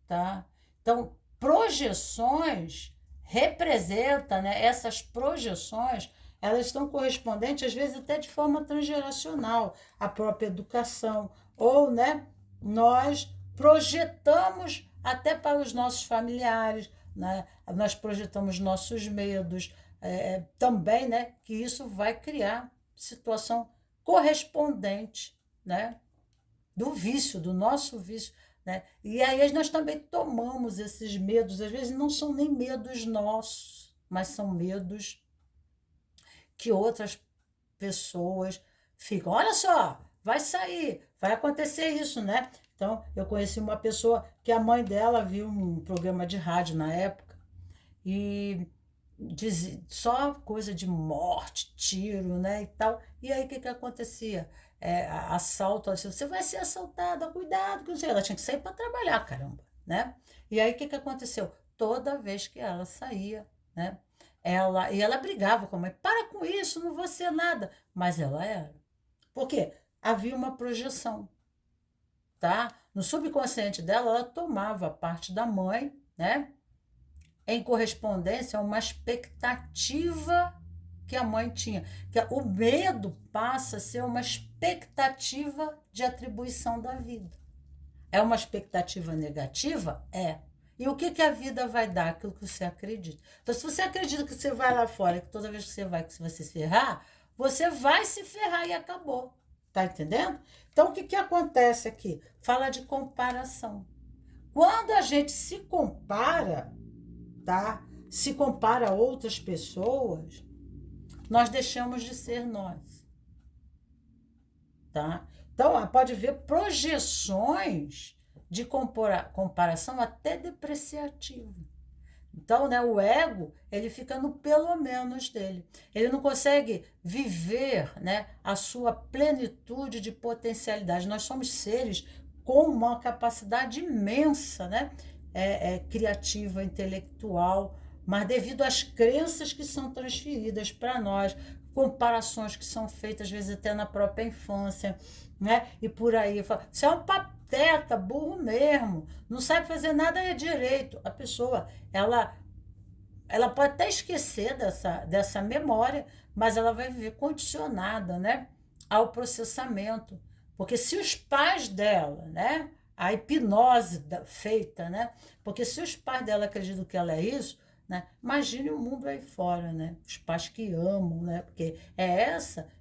tá? Então, projeções representa, né, essas projeções, elas estão correspondentes, às vezes até de forma transgeracional, à própria educação, ou, né, nós projetamos até para os nossos familiares, né, nós projetamos nossos medos, também, né, que isso vai criar situação correspondente, né, do vício, do nosso vício, né? E aí nós também tomamos esses medos, às vezes não são nem medos nossos, mas são medos que outras pessoas ficam. Olha só, vai sair, vai acontecer isso, né? Então, eu conheci uma pessoa que a mãe dela viu um programa de rádio na época e dizia só coisa de morte, tiro, né, e tal. E aí o que acontecia? Assalto, assim, você vai ser assaltada, cuidado, que ela tinha que sair para trabalhar, caramba, né? E aí o que aconteceu? Toda vez que ela saía, né, ela brigava com a mãe, para com isso, não vou ser nada, mas ela era. Por quê? Havia uma projeção, tá? No subconsciente dela, ela tomava a parte da mãe, né, em correspondência a uma expectativa que a mãe tinha. Que o medo passa a ser uma expectativa de atribuição da vida. É uma expectativa negativa? É. E o que a vida vai dar? Aquilo que você acredita. Então, se você acredita que você vai lá fora, que toda vez que você vai se ferrar, você vai se ferrar e acabou. Tá entendendo? Então, o que acontece aqui? Fala de comparação. Quando a gente se compara, tá? Se compara a outras pessoas, nós deixamos de ser nós, tá? Então, pode ver projeções de comparação até depreciativa. Então, né, o ego, ele fica no pelo menos dele. Ele não consegue viver, né, a sua plenitude de potencialidade. Nós somos seres com uma capacidade imensa, né, criativa, intelectual, mas devido às crenças que são transferidas para nós, comparações que são feitas, às vezes até na própria infância, né? E por aí, você é um pateta, burro mesmo, não sabe fazer nada direito. A pessoa, ela pode até esquecer dessa memória, mas ela vai viver condicionada, né, ao processamento. Porque se os pais dela, né, a hipnose feita, né, porque se os pais dela acreditam que ela é isso, né, imagine o mundo aí fora, né, os pais que amam, né, porque é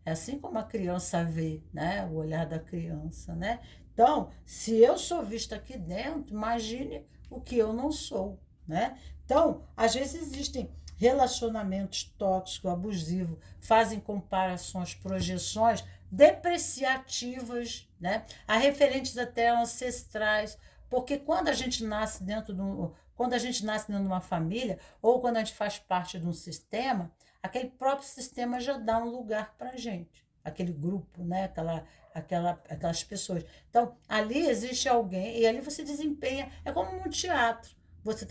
assim como a criança vê, né, o olhar da criança, né. Então, se eu sou vista aqui dentro, imagine o que eu não sou, né. Então, às vezes existem relacionamentos tóxicos, abusivos, fazem comparações, projeções depreciativas, né? Há referentes até ancestrais, porque quando a gente nasce quando a gente nasce dentro de uma família, ou quando a gente faz parte de um sistema, aquele próprio sistema já dá um lugar para a gente, aquele grupo, né? Aquelas pessoas. Então, ali existe alguém, e ali você desempenha, é como um teatro. Você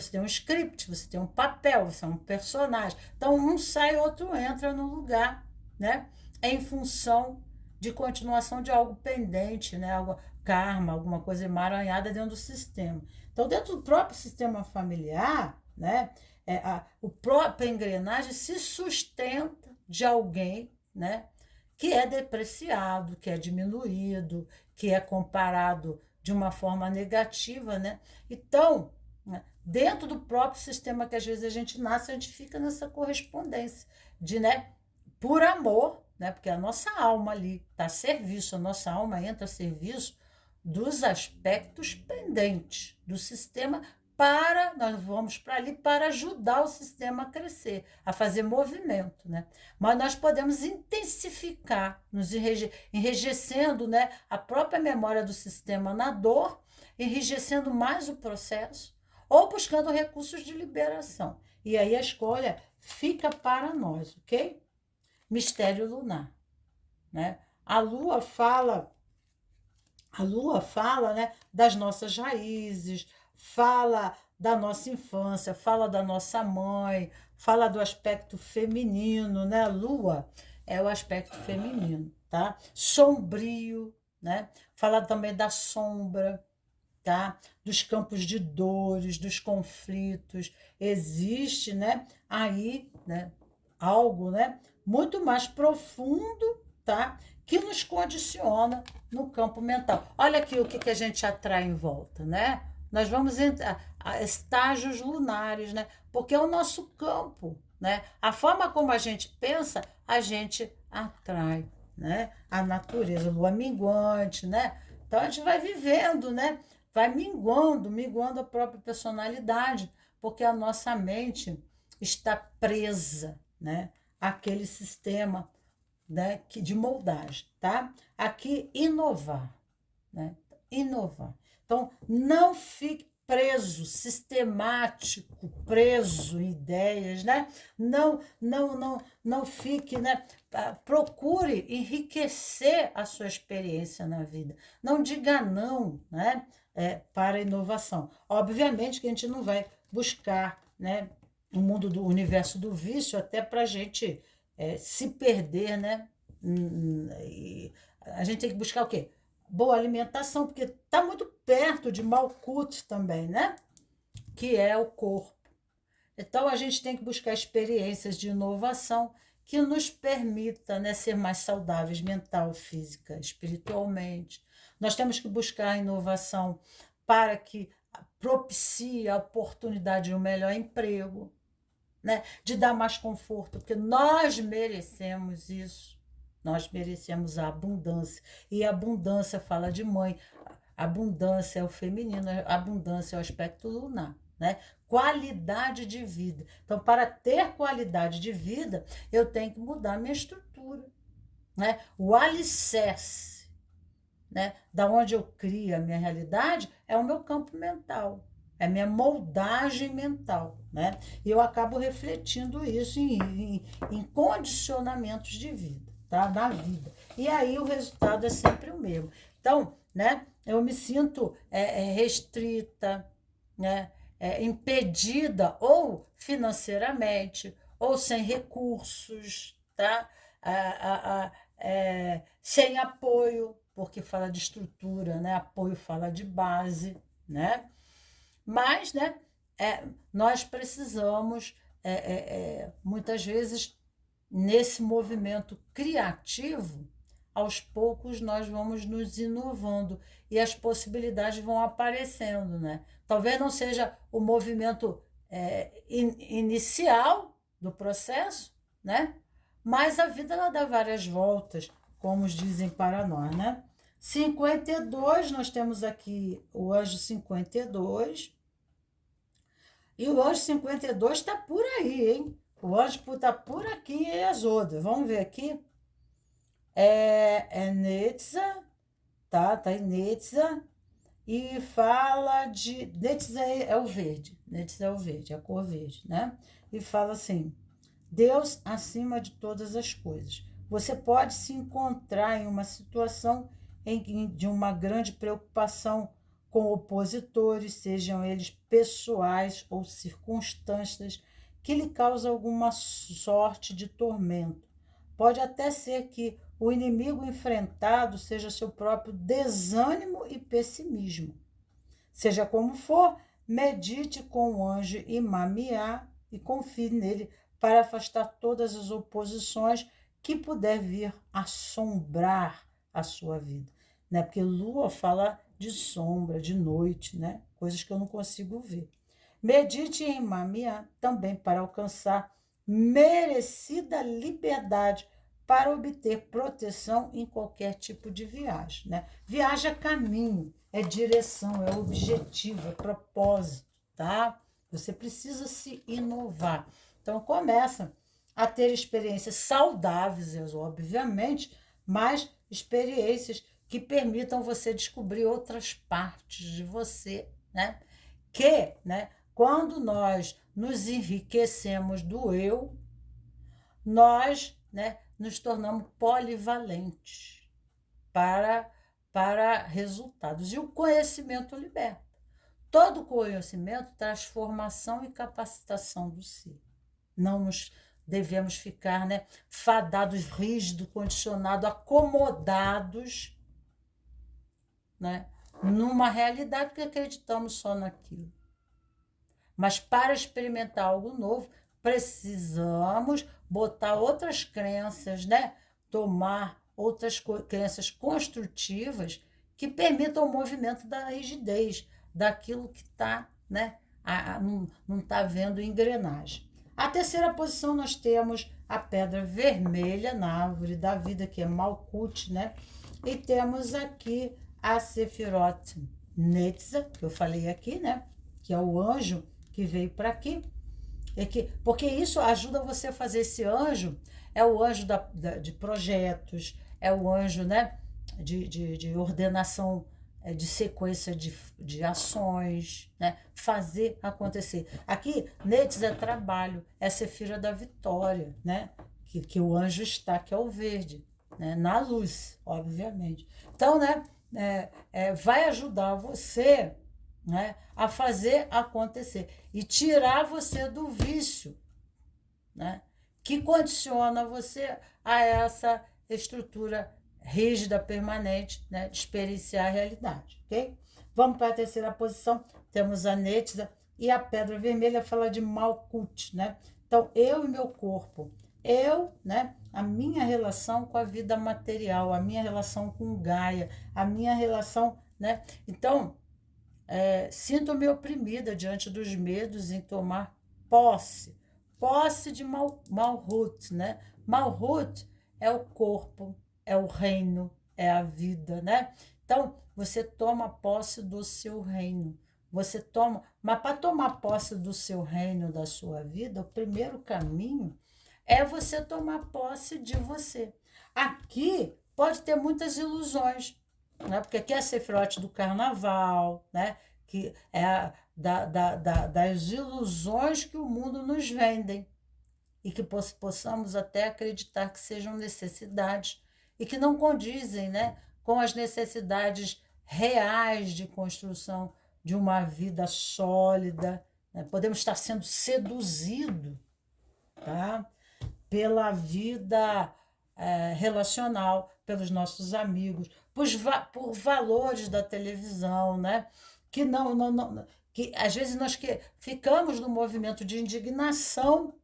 tem um script, você tem um papel, você é um personagem. Então, um sai, outro entra no lugar, né? Em função de continuação de algo pendente, né? Algo, karma, alguma coisa emaranhada dentro do sistema. Então, dentro do próprio sistema familiar, né? O próprio engrenagem se sustenta de alguém, né? Que é depreciado, que é diminuído, que é comparado de uma forma negativa, né? Então, né, dentro do próprio sistema que às vezes a gente nasce, a gente fica nessa correspondência de, né, por amor, né? Porque a nossa alma ali está a serviço, a nossa alma entra a serviço dos aspectos pendentes do sistema nós vamos para ali para ajudar o sistema a crescer, a fazer movimento, né? Mas nós podemos intensificar, nos enrijecendo, né, a própria memória do sistema na dor, enrijecendo mais o processo, ou buscando recursos de liberação. E aí a escolha fica para nós, ok? Mistério lunar, né? A Lua fala, né, das nossas raízes, fala da nossa infância, fala da nossa mãe, fala do aspecto feminino, né? A Lua é o aspecto feminino, tá? Sombrio, né? Fala também da sombra, tá? Dos campos de dores, dos conflitos. Existe, né, aí, né, algo, né, muito mais profundo, tá? Que nos condiciona no campo mental. Olha aqui o que a gente atrai em volta, né? Nós vamos entrar a estágios lunares, né? Porque é o nosso campo, né? A forma como a gente pensa, a gente atrai, né? A natureza, lua minguante, né? Então a gente vai vivendo, né? Vai minguando a própria personalidade, porque a nossa mente está presa, né? Àquele sistema, né, de moldagem, tá? Aqui, inovar, né? Inovar. Então, não fique preso, sistemático, preso em ideias, né? Não fique, né? Procure enriquecer a sua experiência na vida. Não diga não, né? Para a inovação. Obviamente que a gente não vai buscar, né, o mundo do universo do vício até para a gente se perder, né? E a gente tem que buscar o quê? Boa alimentação, porque está muito perto de Malkuth também, né? Que é o corpo. Então, a gente tem que buscar experiências de inovação que nos permita, né, ser mais saudáveis mental, física, espiritualmente. Nós temos que buscar a inovação para que propicie a oportunidade de um melhor emprego, né? De dar mais conforto, porque nós merecemos isso. Nós merecemos a abundância. E a abundância fala de mãe. A abundância é o feminino, a abundância é o aspecto lunar, né? Qualidade de vida. Então, para ter qualidade de vida, eu tenho que mudar minha estrutura, né? O alicerce, né, da onde eu crio a minha realidade é o meu campo mental. É minha moldagem mental, né? E eu acabo refletindo isso em condicionamentos de vida, tá? Na vida. E aí o resultado é sempre o mesmo. Então, né? Eu me sinto restrita, né? Impedida ou financeiramente ou sem recursos, tá? Sem apoio, porque fala de estrutura, né? Apoio fala de base, né? Mas, né, nós precisamos, muitas vezes, nesse movimento criativo, aos poucos nós vamos nos inovando e as possibilidades vão aparecendo, né? Talvez não seja o movimento inicial do processo, né? Mas a vida ela dá várias voltas, como dizem para nós, né? 52, nós temos aqui o anjo 52. E o anjo 52 está por aí, hein? O anjo está por aqui em Exodo. Vamos ver aqui. É Netza, tá? Tá em Netza. e fala de... Nêtis é o verde, Nêtis é o verde, é a cor verde, né? E fala assim, Deus acima de todas as coisas. Você pode se encontrar em uma situação de uma grande preocupação com opositores, sejam eles pessoais ou circunstâncias, que lhe causam alguma sorte de tormento. Pode até ser que o inimigo enfrentado seja seu próprio desânimo e pessimismo. Seja como for, medite com o anjo Imamiá e confie nele para afastar todas as oposições que puder vir assombrar a sua vida, né? Porque lua fala de sombra, de noite, né? Coisas que eu não consigo ver. Medite em Mamiá também para alcançar merecida liberdade para obter proteção em qualquer tipo de viagem, né? Viagem é caminho, é direção, é objetivo, é propósito, tá? Você precisa se inovar. Então, começa a ter experiências saudáveis, obviamente, mas experiências que permitam você descobrir outras partes de você, né? Que, quando nós nos enriquecemos do eu, nós, nos tornamos polivalentes para resultados. E o conhecimento liberta. Todo conhecimento traz formação e capacitação do ser. Não nos devemos ficar, fadados, rígidos, condicionados, acomodados, numa realidade que acreditamos só naquilo. Mas para experimentar algo novo, precisamos botar outras crenças, tomar outras crenças construtivas que permitam o movimento da rigidez, daquilo que está, não está vendo engrenagem. A terceira posição nós temos a pedra vermelha na árvore da vida, que é Malkuth, e temos aqui a Sefirot Netzah, que eu falei aqui, que é o anjo que veio para aqui. Porque isso ajuda você a fazer esse anjo, é o anjo de projetos, é o anjo, de ordenação, de sequência de ações, fazer acontecer. Aqui, Netzah é trabalho, é a Sefira da vitória, que o anjo está, que é o verde, na luz, obviamente. Então, vai ajudar você, a fazer acontecer e tirar você do vício, que condiciona você a essa estrutura rígida, permanente, de experienciar a realidade, ok? Vamos para a terceira posição, temos a Netzah e a pedra vermelha fala de Malkuth, Então, eu e meu corpo, a minha relação com a vida material, a minha relação com Gaia, a minha relação, Então, sinto-me oprimida diante dos medos em tomar posse de Malhut, Malhut é o corpo, é o reino, é a vida, Então, você toma posse do seu reino, mas para tomar posse do seu reino, da sua vida, o primeiro caminho é você tomar posse de você. Aqui pode ter muitas ilusões, porque aqui é a Sefirot do carnaval, que é das ilusões que o mundo nos vendem e que possamos até acreditar que sejam necessidades e que não condizem, com as necessidades reais de construção de uma vida sólida. Podemos estar sendo seduzidos, tá? Pela vida relacional, pelos nossos amigos, por valores da televisão, que que às vezes nós ficamos no movimento de indignação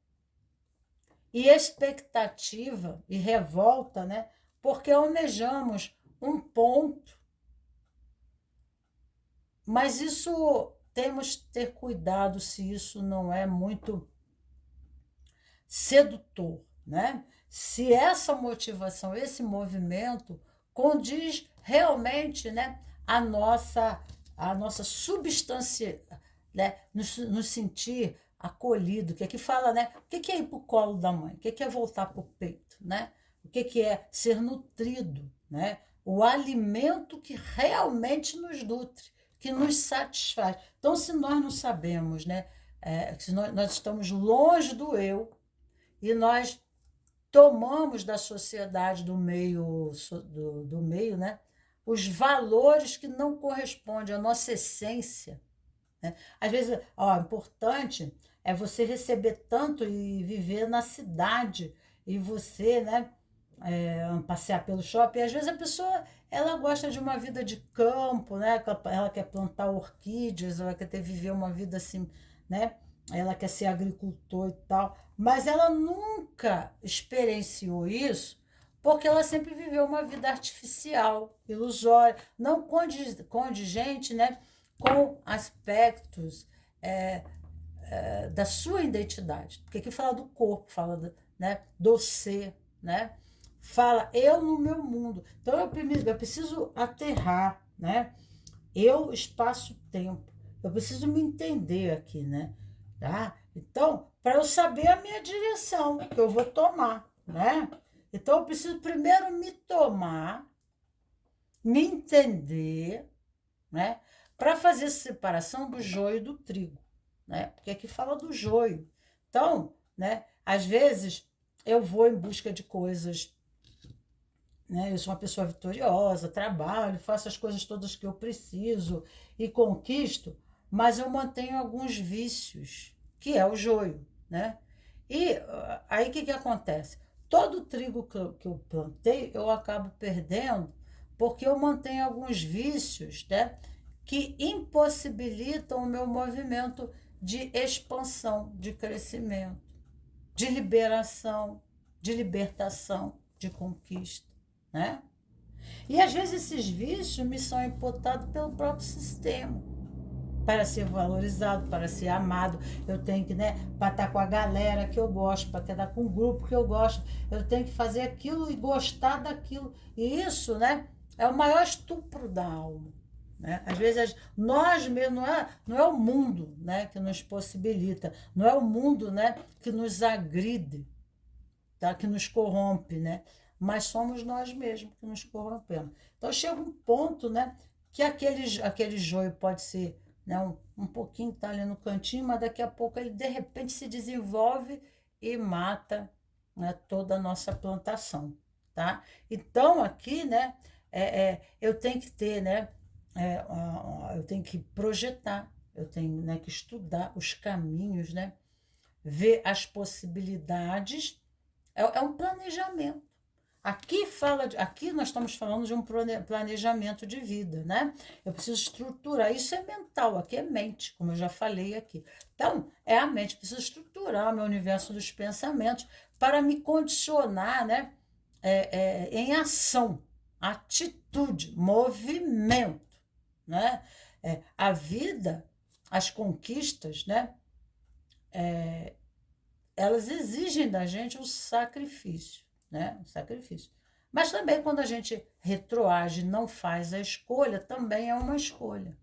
e expectativa e revolta, porque almejamos um ponto. Mas isso, temos que ter cuidado se isso não é muito sedutor, Se essa motivação, esse movimento condiz realmente, a nossa substância, nos sentir acolhido, que aqui fala, o que é ir para o colo da mãe, o que é voltar para o peito, o que é ser nutrido, o alimento que realmente nos nutre, que nos satisfaz. Então, se nós não sabemos, né, se nós estamos longe do eu e nós tomamos da sociedade, do meio, né, os valores que não correspondem à nossa essência, né? Às vezes, ó, importante é você receber tanto e viver na cidade e você, né, passear pelo shopping. Às vezes a pessoa ela gosta de uma vida de campo, né? Ela quer plantar orquídeas, ela quer viver uma vida assim, né? Ela quer ser agricultor e tal, mas ela nunca experienciou isso porque ela sempre viveu uma vida artificial, ilusória, não condigente, né, com aspectos da sua identidade. Porque aqui fala do corpo, fala né, do ser, né? Fala eu no meu mundo. Então eu preciso aterrar, né? Eu, espaço-tempo. Eu preciso me entender aqui, né? Tá? Então, para eu saber a minha direção que eu vou tomar, né? Então, eu preciso primeiro me tomar, me entender, né? Para fazer essa separação do joio e do trigo, né? Porque aqui fala do joio. Então, né? Às vezes eu vou em busca de coisas, né? Eu sou uma pessoa vitoriosa, trabalho, faço as coisas todas que eu preciso e conquisto, mas eu mantenho alguns vícios, que é o joio, né? E aí o que acontece? Todo o trigo que eu plantei, eu acabo perdendo, porque eu mantenho alguns vícios, né? Que impossibilitam o meu movimento de expansão, de crescimento, de liberação, de libertação, de conquista, né? E às vezes esses vícios me são imputados pelo próprio sistema. Para ser valorizado, para ser amado, eu tenho que, né, para estar com a galera que eu gosto, para estar com o grupo que eu gosto, eu tenho que fazer aquilo e gostar daquilo. E isso, né, é o maior estupro da alma. Né? Às vezes nós mesmos, não é o mundo, né, que nos possibilita, não é o mundo, né, que nos agride, tá? Que nos corrompe, né? Mas somos nós mesmos que nos corrompemos. Então chega um ponto, né, que aquele joio pode ser, né, um pouquinho tá ali no cantinho, mas daqui a pouco ele de repente se desenvolve e mata, né, toda a nossa plantação, tá? Então aqui, né, eu tenho que ter, né, eu tenho que projetar, eu tenho, né, que estudar os caminhos, né, ver as possibilidades. É um planejamento. Aqui nós estamos falando de um planejamento de vida, né? Eu preciso estruturar. Isso é mental, aqui é mente, como eu já falei aqui. Então, é a mente. Eu preciso estruturar o meu universo dos pensamentos para me condicionar, né? Em ação, atitude, movimento, né? A vida, as conquistas, né? Elas exigem da gente um sacrifício, né? Um sacrifício. Mas também quando a gente retroage, não faz a escolha, também é uma escolha.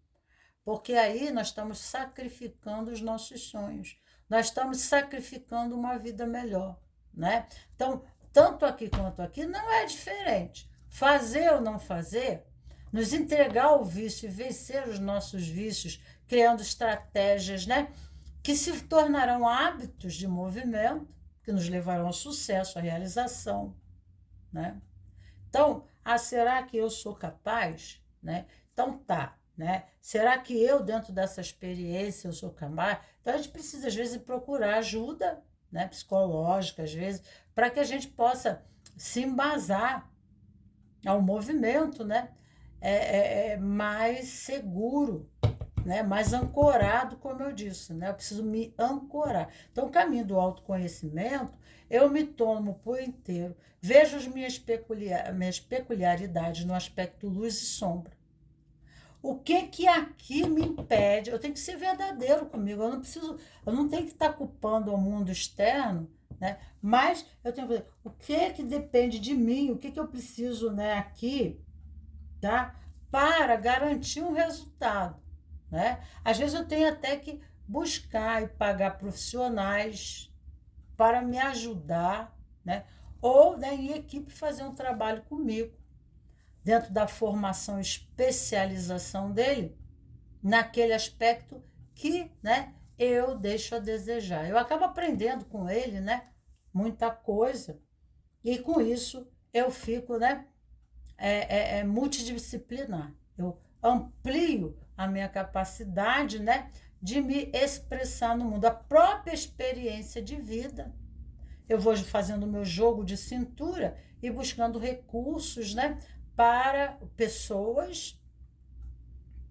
Porque aí nós estamos sacrificando os nossos sonhos. Nós estamos sacrificando uma vida melhor, né? Então, tanto aqui quanto aqui não é diferente. Fazer ou não fazer, nos entregar ao vício e vencer os nossos vícios, criando estratégias, né, que se tornarão hábitos de movimento, que nos levarão ao sucesso, à realização, né? Então, será que eu sou capaz, né? Então tá, né? Será que eu dentro dessa experiência eu sou capaz? Então a gente precisa às vezes procurar ajuda, né, psicológica às vezes, para que a gente possa se embasar ao movimento, né? Mais seguro, né? Mais ancorado, como eu disse, né? Eu preciso me ancorar. Então, o caminho do autoconhecimento, eu me tomo por inteiro, vejo as minhas peculiaridades no aspecto luz e sombra. O que aqui me impede? Eu tenho que ser verdadeiro comigo, eu não tenho que estar culpando o mundo externo, né? Mas eu tenho que ver o que depende de mim, o que eu preciso, né, aqui, tá? Para garantir um resultado, né? Às vezes eu tenho até que buscar e pagar profissionais para me ajudar, né? Ou, né, em equipe fazer um trabalho comigo, dentro da formação e especialização dele, naquele aspecto que, né, eu deixo a desejar. Eu acabo aprendendo com ele, né, muita coisa, e com isso eu fico, né, multidisciplinar. Eu amplio a minha capacidade, né, de me expressar no mundo. A própria experiência de vida, eu vou fazendo o meu jogo de cintura e buscando recursos, né, para pessoas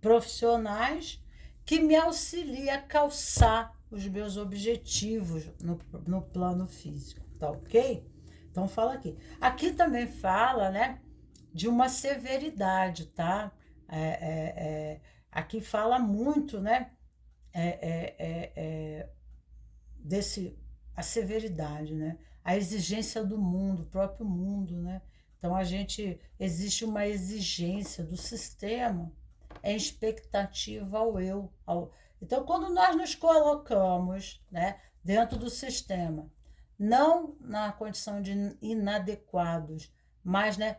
profissionais que me auxiliem a calçar os meus objetivos no plano físico, tá ok? Então fala aqui. Aqui também fala, né, de uma severidade, tá? Aqui fala muito, né, desse a severidade, né? A exigência do mundo, o próprio mundo, né? Então existe uma exigência do sistema em expectativa ao eu. Então, quando nós nos colocamos, né, dentro do sistema, não na condição de inadequados, mas, né,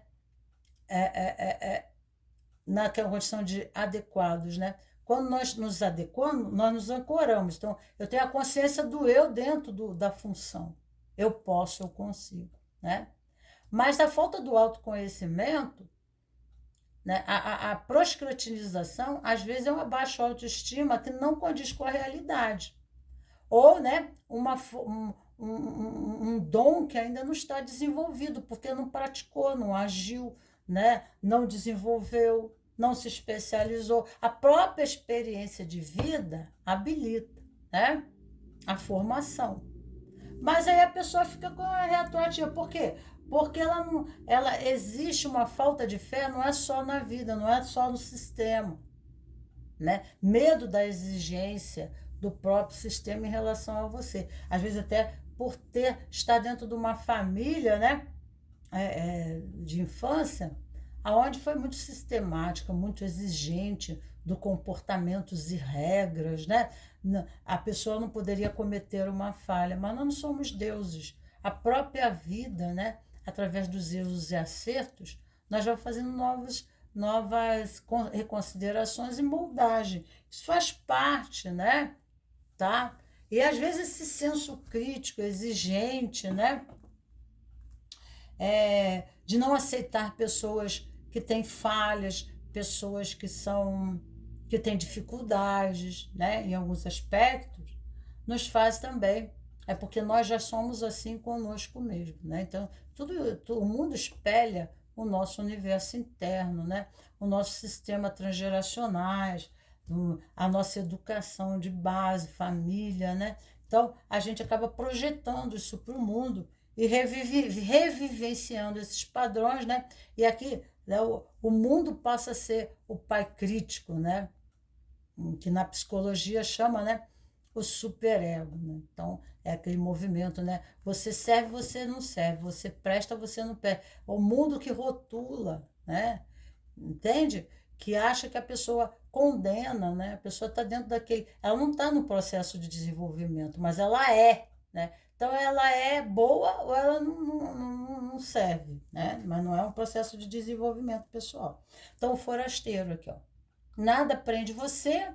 na condição de adequados, né? Quando nós nos adequamos, nós nos ancoramos. Então, eu tenho a consciência do eu dentro da função. Eu posso, eu consigo, né? Mas a falta do autoconhecimento, né? A proscratinização, às vezes, é uma baixa autoestima que não condiz com a realidade. Ou, né, um dom que ainda não está desenvolvido, porque não praticou, não agiu, né, não desenvolveu, não se especializou. A própria experiência de vida habilita, né, a formação. Mas aí a pessoa fica com a retroativa. Por quê? Porque ela existe uma falta de fé, não é só na vida, não é só no sistema, né? Medo da exigência do próprio sistema em relação a você. Às vezes até por estar dentro de uma família, né, de infância, aonde foi muito sistemática, muito exigente do comportamentos e regras, né? A pessoa não poderia cometer uma falha, mas nós não somos deuses. A própria vida, né, através dos erros e acertos, nós vamos fazendo novas reconsiderações e moldagem. Isso faz parte, né? Tá? E às vezes esse senso crítico, exigente, né? De não aceitar pessoas que têm falhas, pessoas que têm dificuldades, né? Em alguns aspectos, nos faz também. É porque nós já somos assim conosco mesmo, né? Então, o mundo espelha o nosso universo interno, né? O nosso sistema transgeracionais, a nossa educação de base, família, né? Então, a gente acaba projetando isso para o mundo e revivenciando esses padrões, né? E aqui, né, o mundo passa a ser o pai crítico, né? Que na psicologia chama, né, o superego, né? Então, é aquele movimento, né? Você serve, você não serve, você presta, você não presta. O mundo que rotula, né? Entende? Que acha que a pessoa condena, né? A pessoa está dentro daquele. Ela não está no processo de desenvolvimento, mas ela é, né? Então ela é boa ou ela não serve, né? Mas não é um processo de desenvolvimento pessoal. Então o forasteiro aqui, ó. Nada prende você,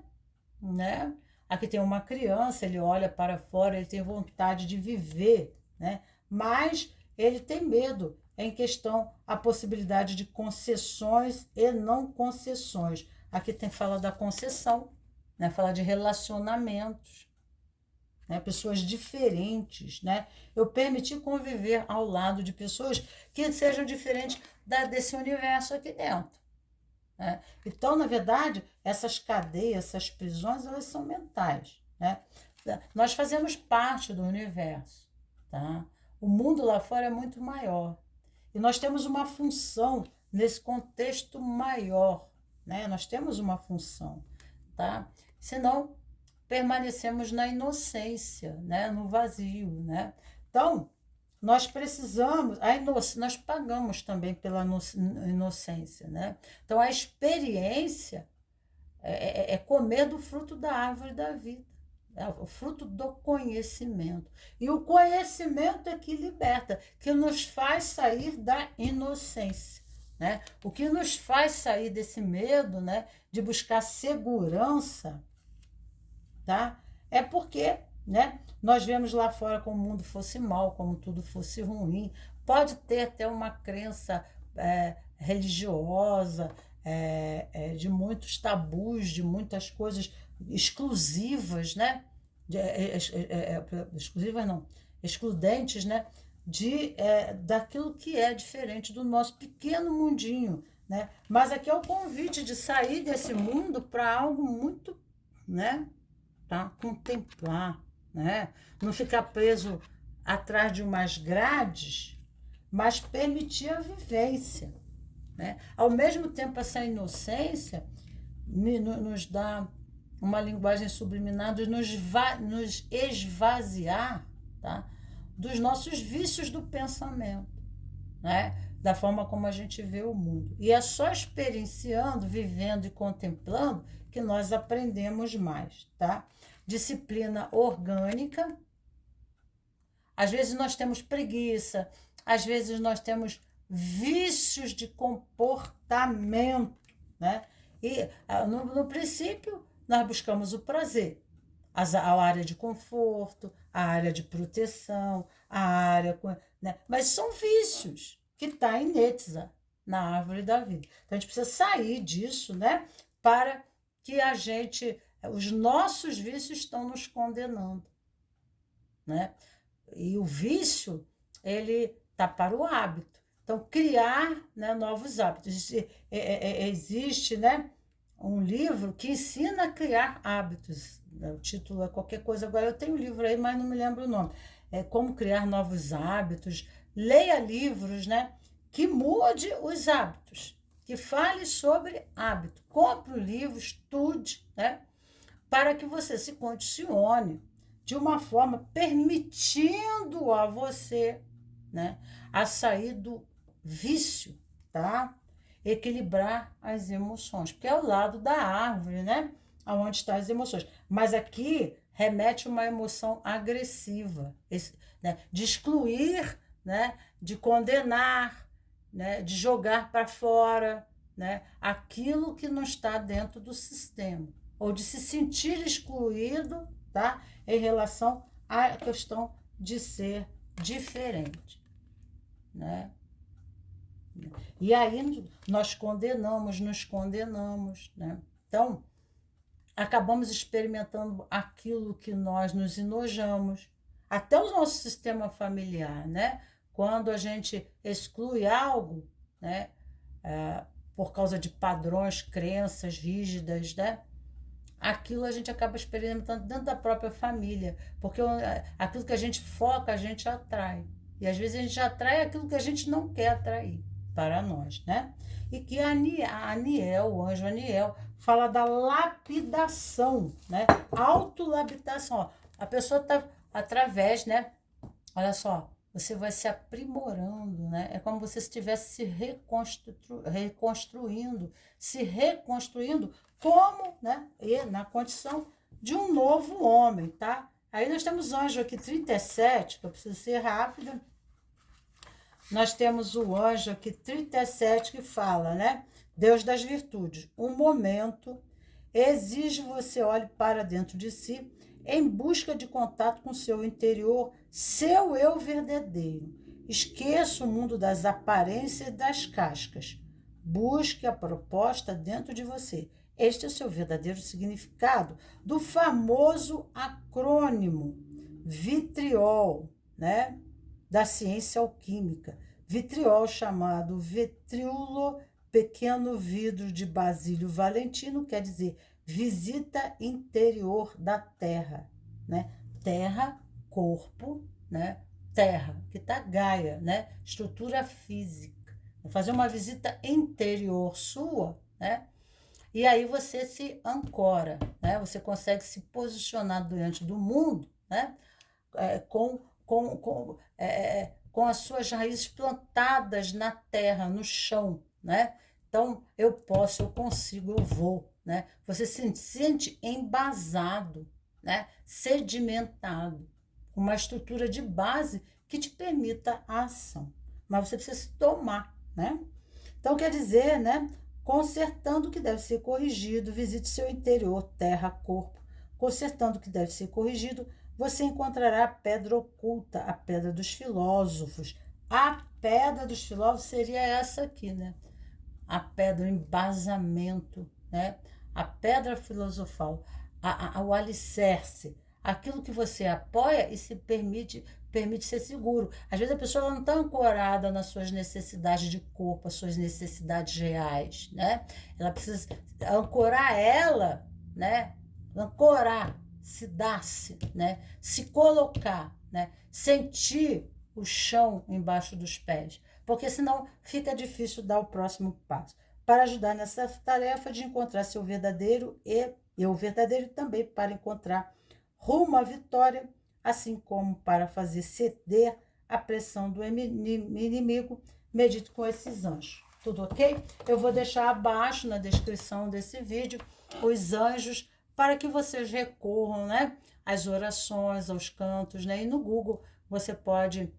né? Aqui tem uma criança, ele olha para fora, ele tem vontade de viver, né? Mas ele tem medo em questão a possibilidade de concessões e não concessões. Aqui tem fala da concessão, né? Fala de relacionamentos, né? Pessoas diferentes, né? Eu permiti conviver ao lado de pessoas que sejam diferentes desse universo aqui dentro. Né? Então, na verdade, essas cadeias, essas prisões, elas são mentais, né? Nós fazemos parte do universo, tá? O mundo lá fora é muito maior. E nós temos uma função nesse contexto maior, né? Nós temos uma função, tá? Senão, permanecemos na inocência, né? No vazio, né? Então, nós precisamos, nós pagamos também pela inocência, né? Então, a experiência é comer do fruto da árvore da vida, o fruto do conhecimento. E o conhecimento é que liberta, que nos faz sair da inocência. né? O que nos faz sair desse medo, né, de buscar segurança, tá? É porque, né, nós vemos lá fora como o mundo fosse mal, como tudo fosse ruim. Pode ter até uma crença religiosa, de muitos tabus, de muitas coisas exclusivas, né? Exclusivas não, excludentes, né? Daquilo que é diferente do nosso pequeno mundinho, né? Mas aqui é o convite de sair desse mundo para algo muito, né? Para contemplar, né? Não ficar preso atrás de umas grades, mas permitir a vivência, né? Ao mesmo tempo, essa inocência nos dá uma linguagem subliminar de nos esvaziar, tá? Dos nossos vícios do pensamento, né? Da forma como a gente vê o mundo. E é só experienciando, vivendo e contemplando que nós aprendemos mais, tá? Disciplina orgânica. Às vezes nós temos preguiça, às vezes nós temos vícios de comportamento, né? E no princípio nós buscamos o prazer, a área de conforto, a área de proteção, a área, né? Mas são vícios que estão em Netza, na árvore da vida. Então a gente precisa sair disso, né? Para que os nossos vícios estão nos condenando, né? E o vício, ele tá para o hábito. Então, criar, né, novos hábitos. Existe, né, um livro que ensina a criar hábitos. O título é qualquer coisa. Agora, eu tenho um livro aí, mas não me lembro o nome. É Como Criar Novos Hábitos. Leia livros, né, que mude os hábitos, que fale sobre hábito. Compre o livro, estude, né, para que você se condicione de uma forma permitindo a você, né, a sair do vício, tá? Equilibrar as emoções, porque é o lado da árvore, né? Onde estão as emoções. Mas aqui remete uma emoção agressiva, né? De excluir, né? De condenar, né? De jogar para fora, né? Aquilo que não está dentro do sistema, ou de se sentir excluído, tá? Em relação à questão de ser diferente, né? E aí nós nos condenamos, né? Então, acabamos experimentando aquilo que nós nos enojamos, até o nosso sistema familiar, né? Quando a gente exclui algo, né? Por causa de padrões, crenças rígidas, né? Aquilo a gente acaba experimentando dentro da própria família, porque aquilo que a gente foca, a gente atrai. E às vezes a gente atrai aquilo que a gente não quer atrair para nós, né? E que a Aniel, o anjo Aniel, fala da lapidação, né? Autolapidação. A pessoa está através, né? Olha só, você vai se aprimorando, né? É como se você estivesse se reconstruindo, se reconstruindo como, né? E na condição de um novo homem, tá? Aí nós temos anjo aqui 37, que eu preciso ser rápida. Nós temos o anjo aqui 37 que fala, né? Deus das virtudes. Um momento exige você olhe para dentro de si em busca de contato com seu interior, seu eu verdadeiro. Esqueça o mundo das aparências e das cascas. Busque a proposta dentro de você. Este é o seu verdadeiro significado do famoso acrônimo vitriol, né? Da ciência alquímica. Vitriol, chamado vitriolo, pequeno vidro de Basílio Valentino, quer dizer visita interior da Terra, né? Terra, corpo, né? Terra, que tá Gaia, né? Estrutura física. Fazer uma visita interior sua, né? E aí você se ancora, né? Você consegue se posicionar diante do mundo, né? Com as suas raízes plantadas na terra, no chão, né? Então, eu posso, eu consigo, eu vou, né? Você se sente embasado, né? Sedimentado, uma estrutura de base que te permita a ação. Mas você precisa se tomar, né? Então, quer dizer, né? Consertando o que deve ser corrigido, visite seu interior, terra, corpo. Consertando o que deve ser corrigido, você encontrará a pedra oculta, a pedra dos filósofos. A pedra dos filósofos seria essa aqui, né? A pedra, o embasamento, né? A pedra filosofal, o alicerce, aquilo que você apoia e se permite ser seguro. Às vezes a pessoa ela não está ancorada nas suas necessidades de corpo, as suas necessidades reais, né? Ela precisa ancorar ela, né? Ancorar, se dar-se, né? Se colocar, né? Sentir o chão embaixo dos pés, porque senão fica difícil dar o próximo passo. Para ajudar nessa tarefa de encontrar seu verdadeiro e o verdadeiro também para encontrar rumo à vitória, assim como para fazer ceder a pressão do inimigo, medite com esses anjos. Tudo ok? Eu vou deixar abaixo na descrição desse vídeo os anjos para que vocês recorram, né, às orações, aos cantos, né? E no Google você pode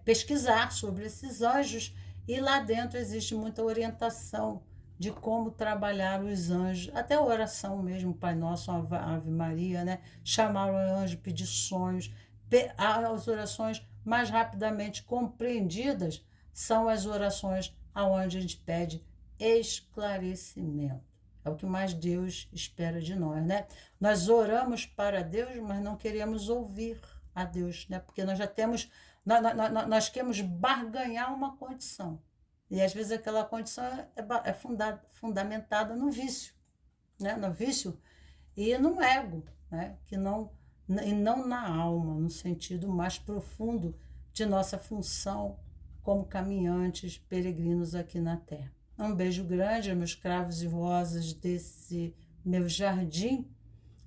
pesquisar sobre esses anjos e lá dentro existe muita orientação de como trabalhar os anjos, até a oração mesmo, Pai Nosso, Ave Maria, né? Chamar o anjo, pedir sonhos. As orações mais rapidamente compreendidas são as orações aonde a gente pede esclarecimento. É o que mais Deus espera de nós, né? Nós oramos para Deus, mas não queremos ouvir a Deus, né? Porque nós já temos, nós queremos barganhar uma condição. E às vezes aquela condição é fundamentada no vício, né? No vício e no ego, né? E não na alma, no sentido mais profundo de nossa função como caminhantes, peregrinos aqui na Terra. Um beijo grande, meus cravos e rosas desse meu jardim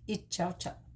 e tchau, tchau.